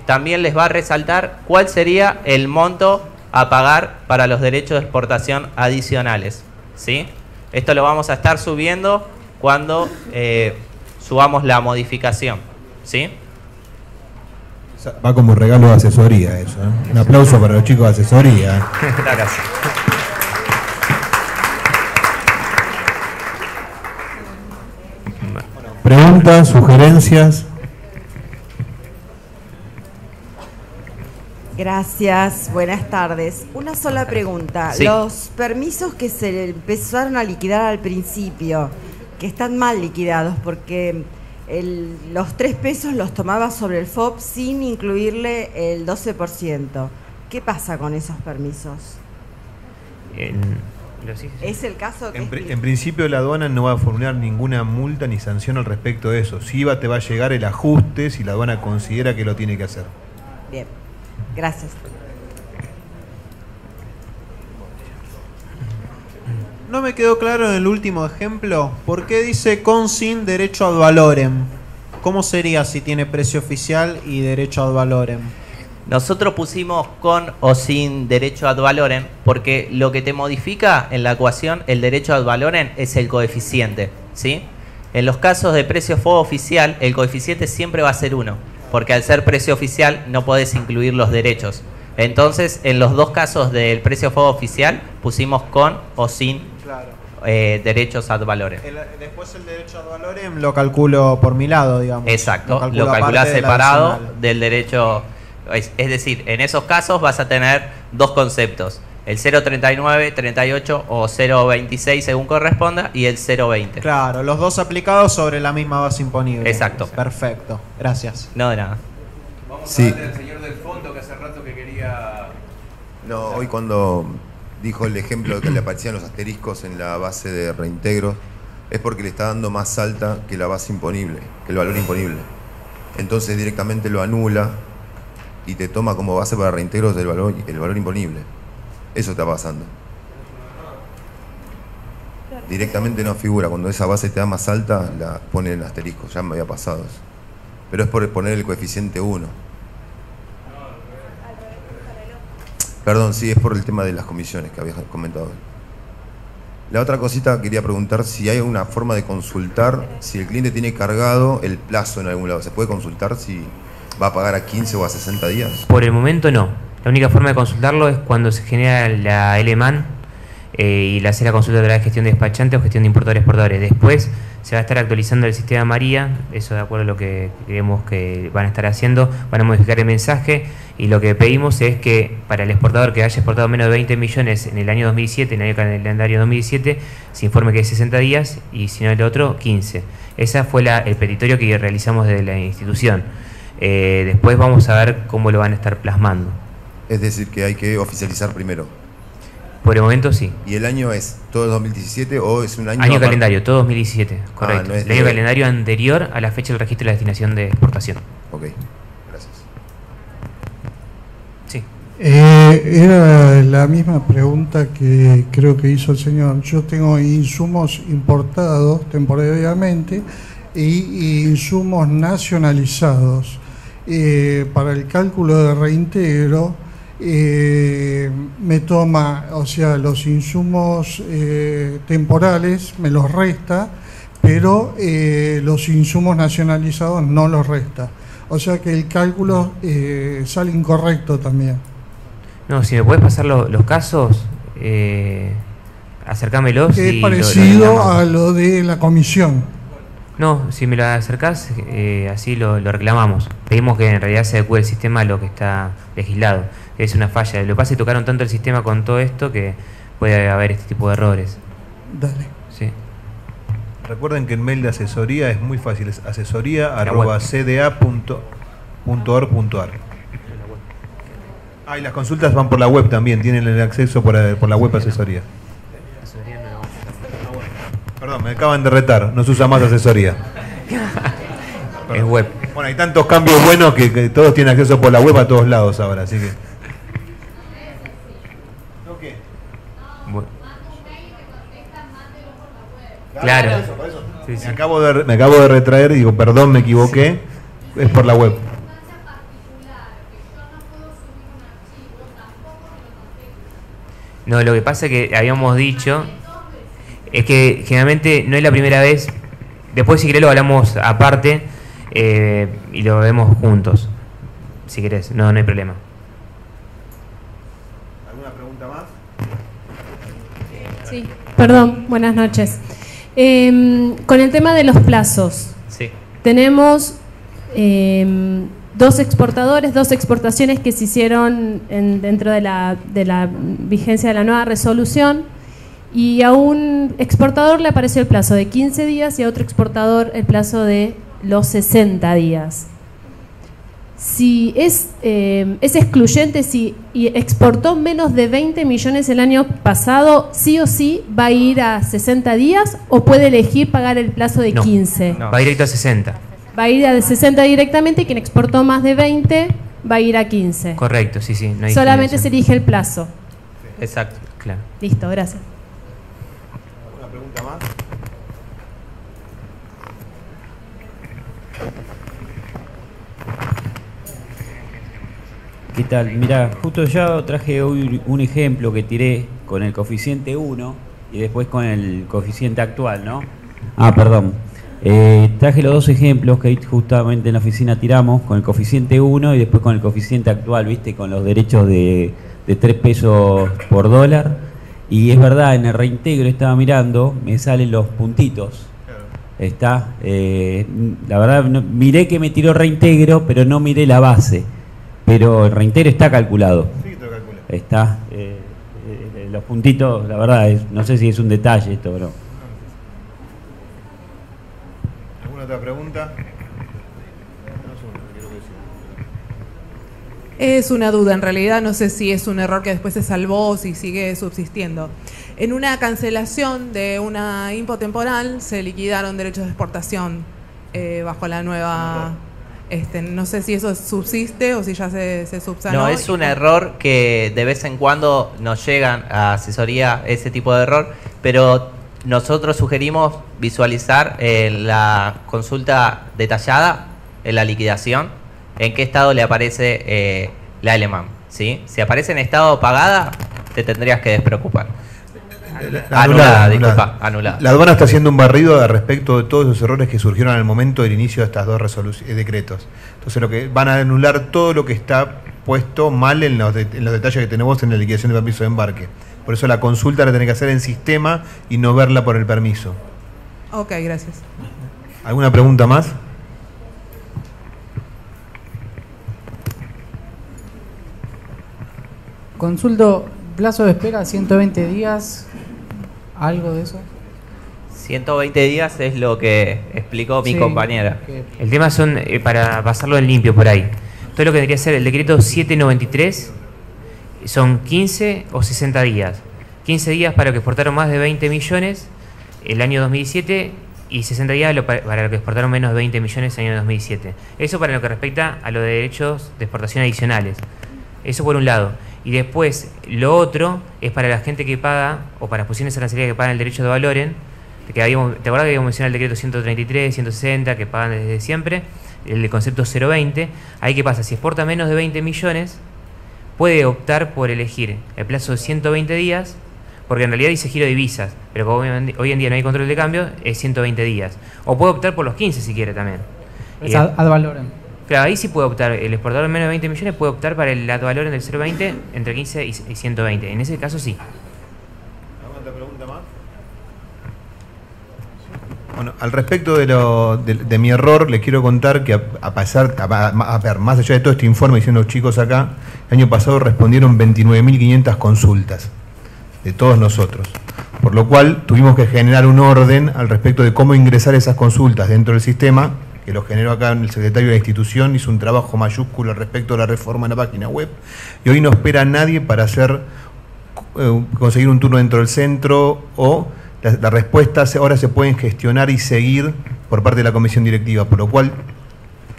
también les va a resaltar cuál sería el monto a pagar para los derechos de exportación adicionales. ¿Sí? Esto lo vamos a estar subiendo cuando subamos la modificación. ¿Sí? Va como regalo de asesoría eso, ¿eh? Un aplauso para los chicos de asesoría. Gracias. Preguntas, sugerencias. Gracias, buenas tardes. Una sola pregunta. Sí. Los permisos que se empezaron a liquidar al principio, que están mal liquidados porque los 3 pesos los tomaba sobre el FOB sin incluirle el 12%. ¿Qué pasa con esos permisos? ¿Es el caso que en principio la aduana no va a formular ninguna multa ni sanción al respecto de eso. Sí te va a llegar el ajuste si la aduana considera que lo tiene que hacer. Bien, gracias. No me quedó claro en el último ejemplo, ¿por qué dice con sin derecho ad valorem? ¿cómo sería si tiene precio oficial y derecho ad valorem? Nosotros pusimos con o sin derecho ad valorem porque lo que te modifica en la ecuación el derecho ad valorem es el coeficiente, ¿sí? En los casos de precio FOB oficial, el coeficiente siempre va a ser 1, porque al ser precio oficial no podés incluir los derechos. Entonces, en los dos casos del precio FOB oficial, pusimos con o sin derechos ad valorem. Después el derecho ad valorem lo calculo por mi lado, digamos. Exacto, lo calculás separado del derecho. Es decir, en esos casos vas a tener dos conceptos. El 0.39, 38 o 0.26 según corresponda y el 0.20. Claro, los dos aplicados sobre la misma base imponible. Exacto. Perfecto, gracias. No, de nada. Vamos a darle al señor del fondo que hace rato que quería... No, hoy cuando dijo el ejemplo de que le aparecían los asteriscos en la base de reintegro, es porque le está dando más alta que la base imponible, que el valor imponible. Entonces directamente lo anula y te toma como base para reintegros el valor imponible. Eso está pasando. Directamente no figura. Cuando esa base te da más alta, la pone en asterisco. Ya me había pasado eso. Pero es por poner el coeficiente 1. Perdón, sí, es por el tema de las comisiones que habías comentado. La otra cosita, quería preguntar si hay una forma de consultar si el cliente tiene cargado el plazo en algún lado. ¿Se puede consultar si va a pagar a 15 o a 60 días? Por el momento no. La única forma de consultarlo es cuando se genera la LMAN y le hace la consulta a través de gestión de despachante o gestión de importadores-exportadores. Después se va a estar actualizando el sistema María, eso de acuerdo a lo que creemos que van a estar haciendo, van a modificar el mensaje y lo que pedimos es que para el exportador que haya exportado menos de 20 millones en el año 2007, en el año calendario 2007, se informe que es 60 días y si no el otro 15. Ese fue el petitorio que realizamos desde la institución. Después vamos a ver cómo lo van a estar plasmando. Es decir, que hay que oficializar primero. Por el momento sí. ¿Y el año es todo 2017 o es un año? Año calendario, todo 2017, correcto. No es el año calendario anterior a la fecha del registro de la destinación de exportación. Ok, gracias. Sí. Era la misma pregunta que creo que hizo el señor. Yo tengo insumos importados temporariamente y insumos nacionalizados. Para el cálculo de reintegro me toma, o sea, los insumos temporales me los resta, pero los insumos nacionalizados no los resta. O sea que el cálculo sale incorrecto también. No, si me puedes pasar los casos, acércamelos. Es parecido a lo de la comisión. No, si me lo acercás, así lo reclamamos. Pedimos que en realidad se adecue el sistema a lo que está legislado. Es una falla. Lo que pasa es que tocaron tanto el sistema con todo esto que puede haber este tipo de errores. Dale. Sí. Recuerden que el mail de asesoría es muy fácil, es asesoría@cda.org.ar. Ah, y las consultas van por la web también, tienen el acceso por la web asesoría. Perdón, me acaban de retar, no se usa más asesoría. Es web. Bueno, hay tantos cambios buenos que todos tienen acceso por la web a todos lados ahora, así que... Claro. Por eso. Sí, sí. Me acabo de retraer y digo, perdón, me equivoqué, es por la web. No, lo que pasa es que habíamos dicho es que generalmente no es la primera vez. Después, si querés, lo hablamos aparte y lo vemos juntos. Si querés, no hay problema. ¿Alguna pregunta más? Sí, perdón, buenas noches. Con el tema de los plazos, sí. Tenemos dos exportadores, dos exportaciones que se hicieron dentro de la vigencia de la nueva resolución, y a un exportador le apareció el plazo de 15 días y a otro exportador el plazo de los 60 días. Si es excluyente, si exportó menos de 20 millones el año pasado, sí o sí va a ir a 60 días o puede elegir pagar el plazo de 15. No. Va directo a 60. Va a ir a 60 directamente y quien exportó más de 20 va a ir a 15. Correcto, sí, sí. No hay solamente se elige el plazo. Exacto. Claro. Listo, gracias. ¿Una pregunta más? ¿qué tal? Mira, justo ya traje hoy un ejemplo que tiré con el coeficiente 1 y después con el coeficiente actual, ¿no? Ah, perdón. Traje los dos ejemplos que justamente en la oficina tiramos, con el coeficiente 1 y después con el coeficiente actual, ¿viste? Con los derechos de 3 pesos por dólar. Y es verdad, en el reintegro estaba mirando, me salen los puntitos. Está, la verdad, miré que me tiró reintegro, pero no miré la base. Pero el reintegro está calculado. Sí, te lo calcula. Está, los puntitos, la verdad, no sé si es un detalle esto, pero... ¿Alguna otra pregunta? Es una duda, en realidad no sé si es un error que después se salvó o si sigue subsistiendo. En una cancelación de una impo temporal se liquidaron derechos de exportación bajo la nueva... no sé si eso subsiste o si ya se subsanó. No, es un error que de vez en cuando nos llegan a asesoría ese tipo de error, pero nosotros sugerimos visualizar la consulta detallada en la liquidación, en qué estado le aparece la alemán, ¿sí? Si aparece en estado pagada, te tendrías que despreocupar. Anulada, disculpa, anulada. La aduana está haciendo un barrido al respecto de todos los errores que surgieron al momento del inicio de estas dos decretos. Entonces, lo que van a anular todo lo que está puesto mal en los detalles que tenemos en la liquidación de permiso de embarque. Por eso la consulta la tenés que hacer en sistema y no verla por el permiso. Ok, gracias. ¿Alguna pregunta más? Consulto, plazo de espera 120 días, ¿algo de eso? 120 días es lo que explicó mi compañera. El tema son, para pasarlo en limpio por ahí, todo lo que debería ser el decreto 793 son 15 o 60 días. 15 días para los que exportaron más de 20 millones el año 2017 y 60 días para los que exportaron menos de 20 millones el año 2017. Eso para lo que respecta a los derechos de exportación adicionales. Eso por un lado. Y después, lo otro es para la gente que paga, o para las posiciones arancelarias que pagan el derecho de valoren, ¿te acuerdas que habíamos mencionado el decreto 133, 160, que pagan desde siempre? El concepto 020. Ahí, ¿qué pasa? Si exporta menos de 20 millones, puede optar por elegir el plazo de 120 días, porque en realidad dice giro de divisas, pero como hoy en día no hay control de cambio, es 120 días. O puede optar por los 15 si quiere también. Es ad valorem. Claro, ahí sí puede optar, el exportador de menos de 20 millones puede optar para el ad valorem del 0,20 entre 15 y 120. En ese caso sí. ¿Alguna otra pregunta más? Bueno, al respecto de mi error, les quiero contar que a ver, más allá de todo este informe, dicen los chicos acá, el año pasado respondieron 29.500 consultas de todos nosotros. Por lo cual tuvimos que generar un orden al respecto de cómo ingresar esas consultas dentro del sistema, que lo generó acá el secretario de la institución, hizo un trabajo mayúsculo respecto a la reforma en la página web, y hoy no espera a nadie para conseguir un turno dentro del centro, o las respuestas ahora se pueden gestionar y seguir por parte de la comisión directiva, por lo cual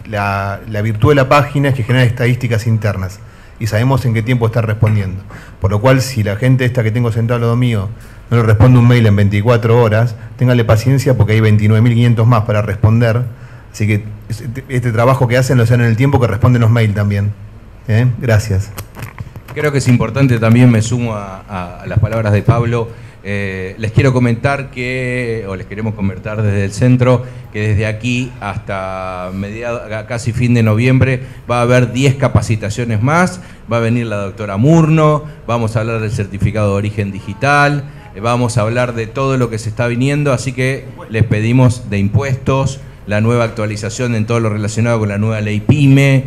la virtud de la página es que genera estadísticas internas y sabemos en qué tiempo está respondiendo, por lo cual si la gente esta que tengo sentada al lado mío no le responde un mail en 24 horas, téngale paciencia porque hay 29.500 más para responder. Así que este trabajo que hacen lo hacen en el tiempo que responden los mails también. Gracias. Creo que es importante, también me sumo a las palabras de Pablo. Les quiero comentar les queremos comentar desde el centro, que desde aquí hasta casi fin de noviembre va a haber 10 capacitaciones más. Va a venir la doctora Murno, vamos a hablar del certificado de origen digital, vamos a hablar de todo lo que se está viniendo, así que les pedimos de impuestos, la nueva actualización en todo lo relacionado con la nueva ley PYME.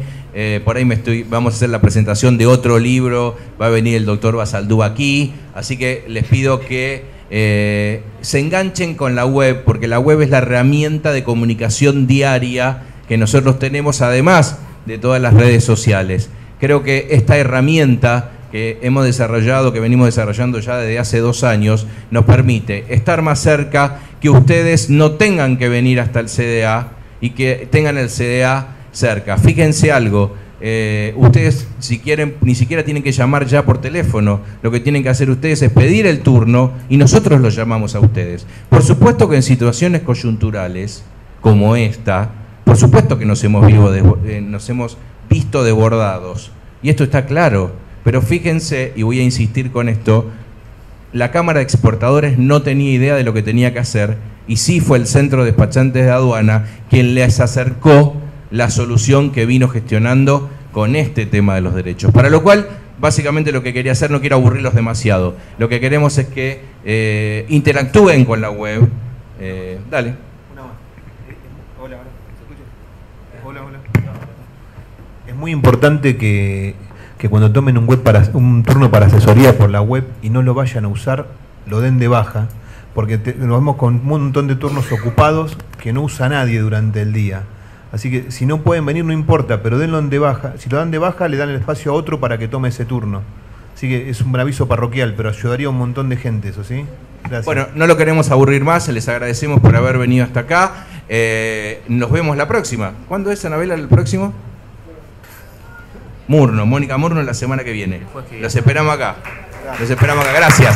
Por ahí vamos a hacer la presentación de otro libro, va a venir el doctor Basaldú aquí, así que les pido que se enganchen con la web, porque la web es la herramienta de comunicación diaria que nosotros tenemos, además de todas las redes sociales. Creo que esta herramienta que hemos desarrollado, que venimos desarrollando ya desde hace 2 años, nos permite estar más cerca, que ustedes no tengan que venir hasta el CDA y que tengan el CDA cerca. Fíjense algo, ustedes si quieren ni siquiera tienen que llamar ya por teléfono, lo que tienen que hacer ustedes es pedir el turno y nosotros los llamamos a ustedes. Por supuesto que en situaciones coyunturales como esta, por supuesto que nos hemos visto desbordados Y esto está claro, pero fíjense, y voy a insistir con esto, la Cámara de Exportadores no tenía idea de lo que tenía que hacer, y sí fue el Centro de Despachantes de Aduana quien les acercó la solución que vino gestionando con este tema de los derechos. Para lo cual, básicamente lo que quería hacer, no quiero aburrirlos demasiado, lo que queremos es que interactúen con la web. Dale. Hola, hola. Es muy importante que cuando tomen un turno para asesoría por la web y no lo vayan a usar, lo den de baja, porque nos vemos con un montón de turnos ocupados que no usa nadie durante el día. Así que si no pueden venir no importa, pero denlo de baja. Si lo dan de baja, le dan el espacio a otro para que tome ese turno. Así que es un aviso parroquial, pero ayudaría a un montón de gente eso, ¿sí? Gracias. Bueno, no lo queremos aburrir más, les agradecemos por haber venido hasta acá. Nos vemos la próxima. ¿Cuándo es, Anabela, el próximo? Mónica Murno, la semana que viene. Los esperamos acá. Gracias.